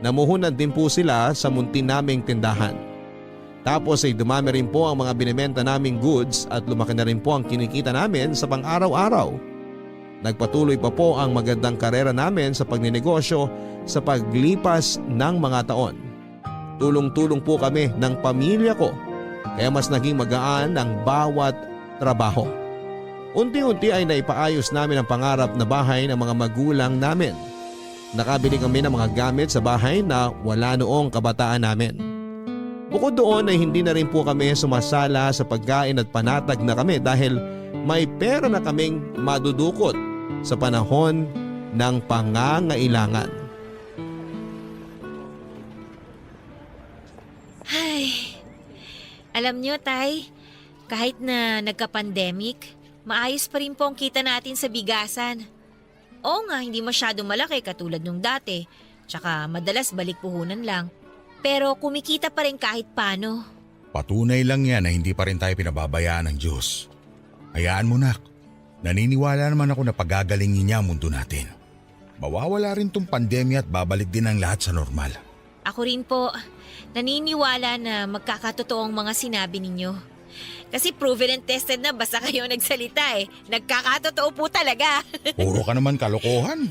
namuhunan din po sila sa muntin naming tindahan. Tapos ay dumami rin po ang mga binibenta naming goods at lumaki na rin po ang kinikita namin sa pang-araw-araw. Nagpatuloy pa po ang magandang karera namin sa pagninegosyo sa paglipas ng mga taon. Tulong-tulong po kami ng pamilya ko kaya mas naging magaan ang bawat trabaho. Unti-unti ay naipaayos namin ang pangarap na bahay ng mga magulang namin. Nakabili kami ng mga gamit sa bahay na wala noong kabataan namin. Bukod doon ay hindi na rin po kami sumasala sa pagkain at panatag na kami dahil may pera na kaming madudukot sa panahon ng pangangailangan. Ay, alam nyo, Tay, kahit na nagka-pandemic, maayos pa rin po ang kita natin sa bigasan. Oo nga, hindi masyado malaki katulad nung dati, tsaka madalas balik puhunan lang. Pero kumikita pa rin kahit paano. Patunay lang yan na hindi pa rin tayo pinababayaan ng Diyos. Hayaan mo, nak. Naniniwala naman ako na pagagalingin niya ang mundo natin. Mawawala rin tong pandemya at babalik din ang lahat sa normal. Ako rin po, naniniwala na magkakatotoo ang mga sinabi ninyo. Kasi proven and tested na basta kayo nagsalita eh. Nagkakatotoo po talaga. Puro ka naman kalokohan.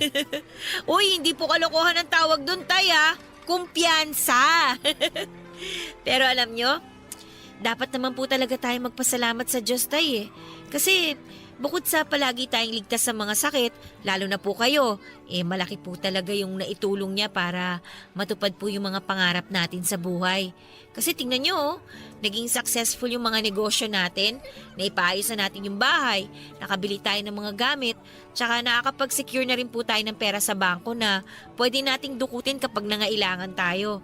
Uy, hindi po kalokohan ang tawag doon, Tay, ha? Kumpiyansa. Pero alam nyo, dapat naman po talaga tayo magpasalamat sa Diyos, Tay, eh. Kasi bukod sa palagi tayong ligtas sa mga sakit, lalo na po kayo, malaki po talaga yung naitulong niya para matupad po yung mga pangarap natin sa buhay. Kasi tingnan nyo, naging successful yung mga negosyo natin, naipaayos na natin yung bahay, nakabili tayo ng mga gamit, tsaka nakakapag-secure na rin po tayo ng pera sa bangko na pwede nating dukutin kapag nangailangan tayo.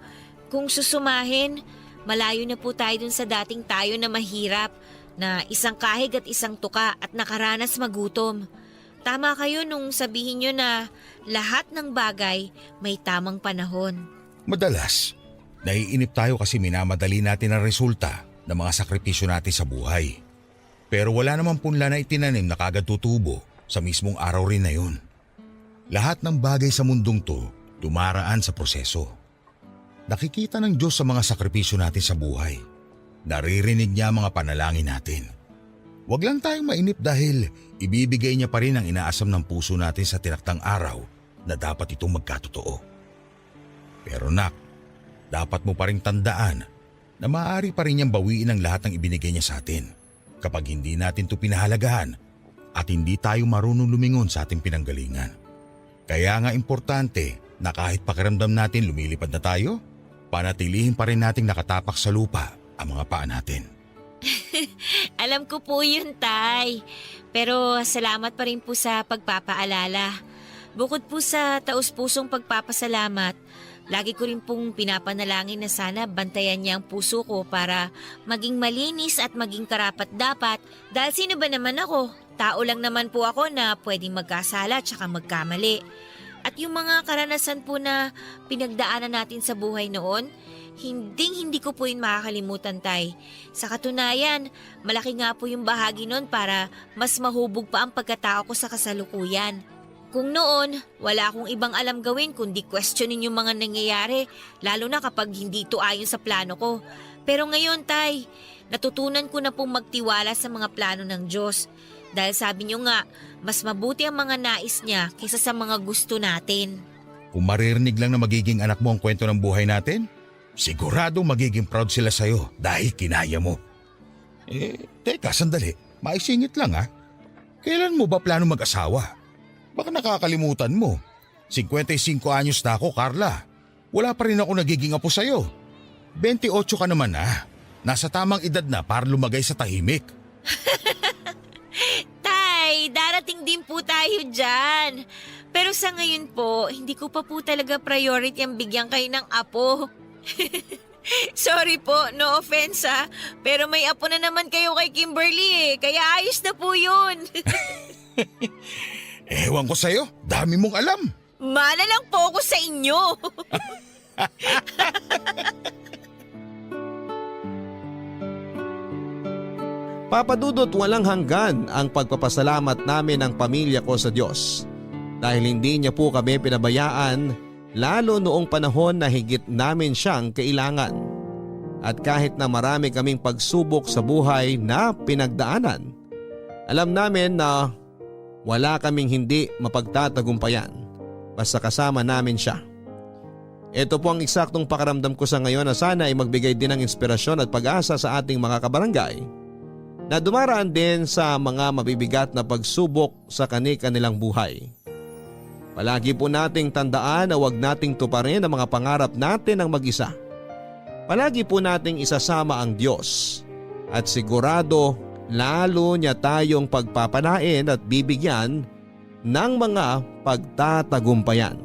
Kung susumahin, malayo na po tayo dun sa dating tayo na mahirap, na isang kahig at isang tuka at nakaranas magutom. Tama kayo nung sabihin nyo na lahat ng bagay may tamang panahon. Madalas, naiinip tayo kasi minamadali natin ang resulta ng mga sakripisyo natin sa buhay. Pero wala naman punla na itinanim na kagad tutubo sa mismong araw rin na yun. Lahat ng bagay sa mundong to dumaraan sa proseso. Nakikita ng Diyos sa mga sakripisyo natin sa buhay. Naririnig niya ang mga panalangin natin. Huwag lang tayong mainip dahil ibibigay niya pa rin ang inaasam ng puso natin sa tinaktang araw na dapat itong magkatotoo. Pero nak, dapat mo pa rin tandaan na maaari pa rin niyang bawiin ang lahat ng ibinigay niya sa atin kapag hindi natin ito pinahalagahan at hindi tayo marunong lumingon sa ating pinanggalingan. Kaya nga importante na kahit pakiramdam natin lumilipad na tayo, panatilihin pa rin nating nakatapak sa lupa ang mga paa natin. Alam ko po yun, Tay. Pero salamat pa rin po sa pagpapaalala. Bukod po sa taus-pusong pagpapasalamat, lagi ko rin pong pinapanalangin na sana bantayan niya ang puso ko para maging malinis at maging karapat-dapat dahil sino ba naman ako? Tao lang naman po ako na pwedeng magkasala at saka magkamali. At yung mga karanasan po na pinagdaanan natin sa buhay noon, hindi ko po yun makakalimutan, Tay. Sa katunayan, malaki nga po yung bahagi noon para mas mahubog pa ang pagkatao ko sa kasalukuyan. Kung noon, wala akong ibang alam gawin kundi questionin yung mga nangyayari, lalo na kapag hindi ito ayon sa plano ko. Pero ngayon, Tay, natutunan ko na pong magtiwala sa mga plano ng Diyos. Dahil sabi niyo nga, mas mabuti ang mga nais niya kaysa sa mga gusto natin. Kung maririnig lang na magiging anak mo ang kwento ng buhay natin, sigurado magiging proud sila sa'yo dahil kinaya mo. Teka, sandali. Maisingit lang ha. Kailan mo ba plano mag-asawa? Baka nakakalimutan mo. 55 anyos na ako, Carla. Wala pa rin ako nagiging apo sa'yo. 28 ka naman na. Nasa tamang edad na para lumagay sa tahimik. Tay, darating din po tayo dyan. Pero sa ngayon po, hindi ko pa po talaga priority ang bigyan kayo ng apo. Sorry po, no offense ha. Pero may apo na naman kayo kay Kimberly kaya ayos na po yun. Ewan ko sa'yo, dami mong alam. Mana lang po ako sa inyo. Papadudot walang hanggan ang pagpapasalamat namin ng pamilya ko sa Diyos dahil hindi niya po kami pinabayaan lalo noong panahon na higit namin siyang kailangan. At kahit na marami kaming pagsubok sa buhay na pinagdaanan, alam namin na wala kaming hindi mapagtatagumpayan basta kasama namin siya. Ito po ang eksaktong pakaramdam ko sa ngayon na sana ay magbigay din ng inspirasyon at pag-asa sa ating mga kabarangay na dumaraan din sa mga mabibigat na pagsubok sa kani-kanilang buhay. Palagi po nating tandaan na huwag nating tuparin ang mga pangarap natin ng mag-isa. Palagi po nating isasama ang Diyos at sigurado lalo niya tayong pagpapalain at bibigyan ng mga pagtatagumpayan.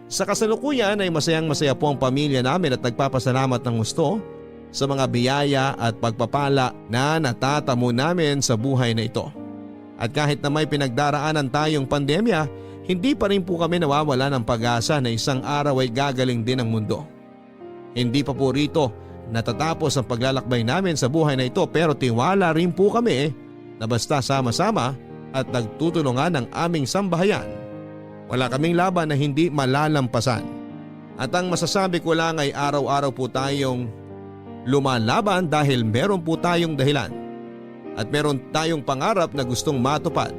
Sa kasalukuyan ay masayang-masaya po ang pamilya namin at nagpapasalamat ng gusto sa mga biyaya at pagpapala na natatamo namin sa buhay na ito. At kahit na may pinagdaraanan tayong pandemya, hindi pa rin po kami nawawala ng pag-asa na isang araw ay gagaling din ang mundo. Hindi pa po rito natatapos ang paglalakbay namin sa buhay na ito pero tiwala rin po kami na basta sama-sama at nagtutulungan ng aming sambahayan, wala kaming laban na hindi malalampasan. At ang masasabi ko lang ay araw-araw po tayong lumalaban dahil meron po tayong dahilan at meron tayong pangarap na gustong matupad.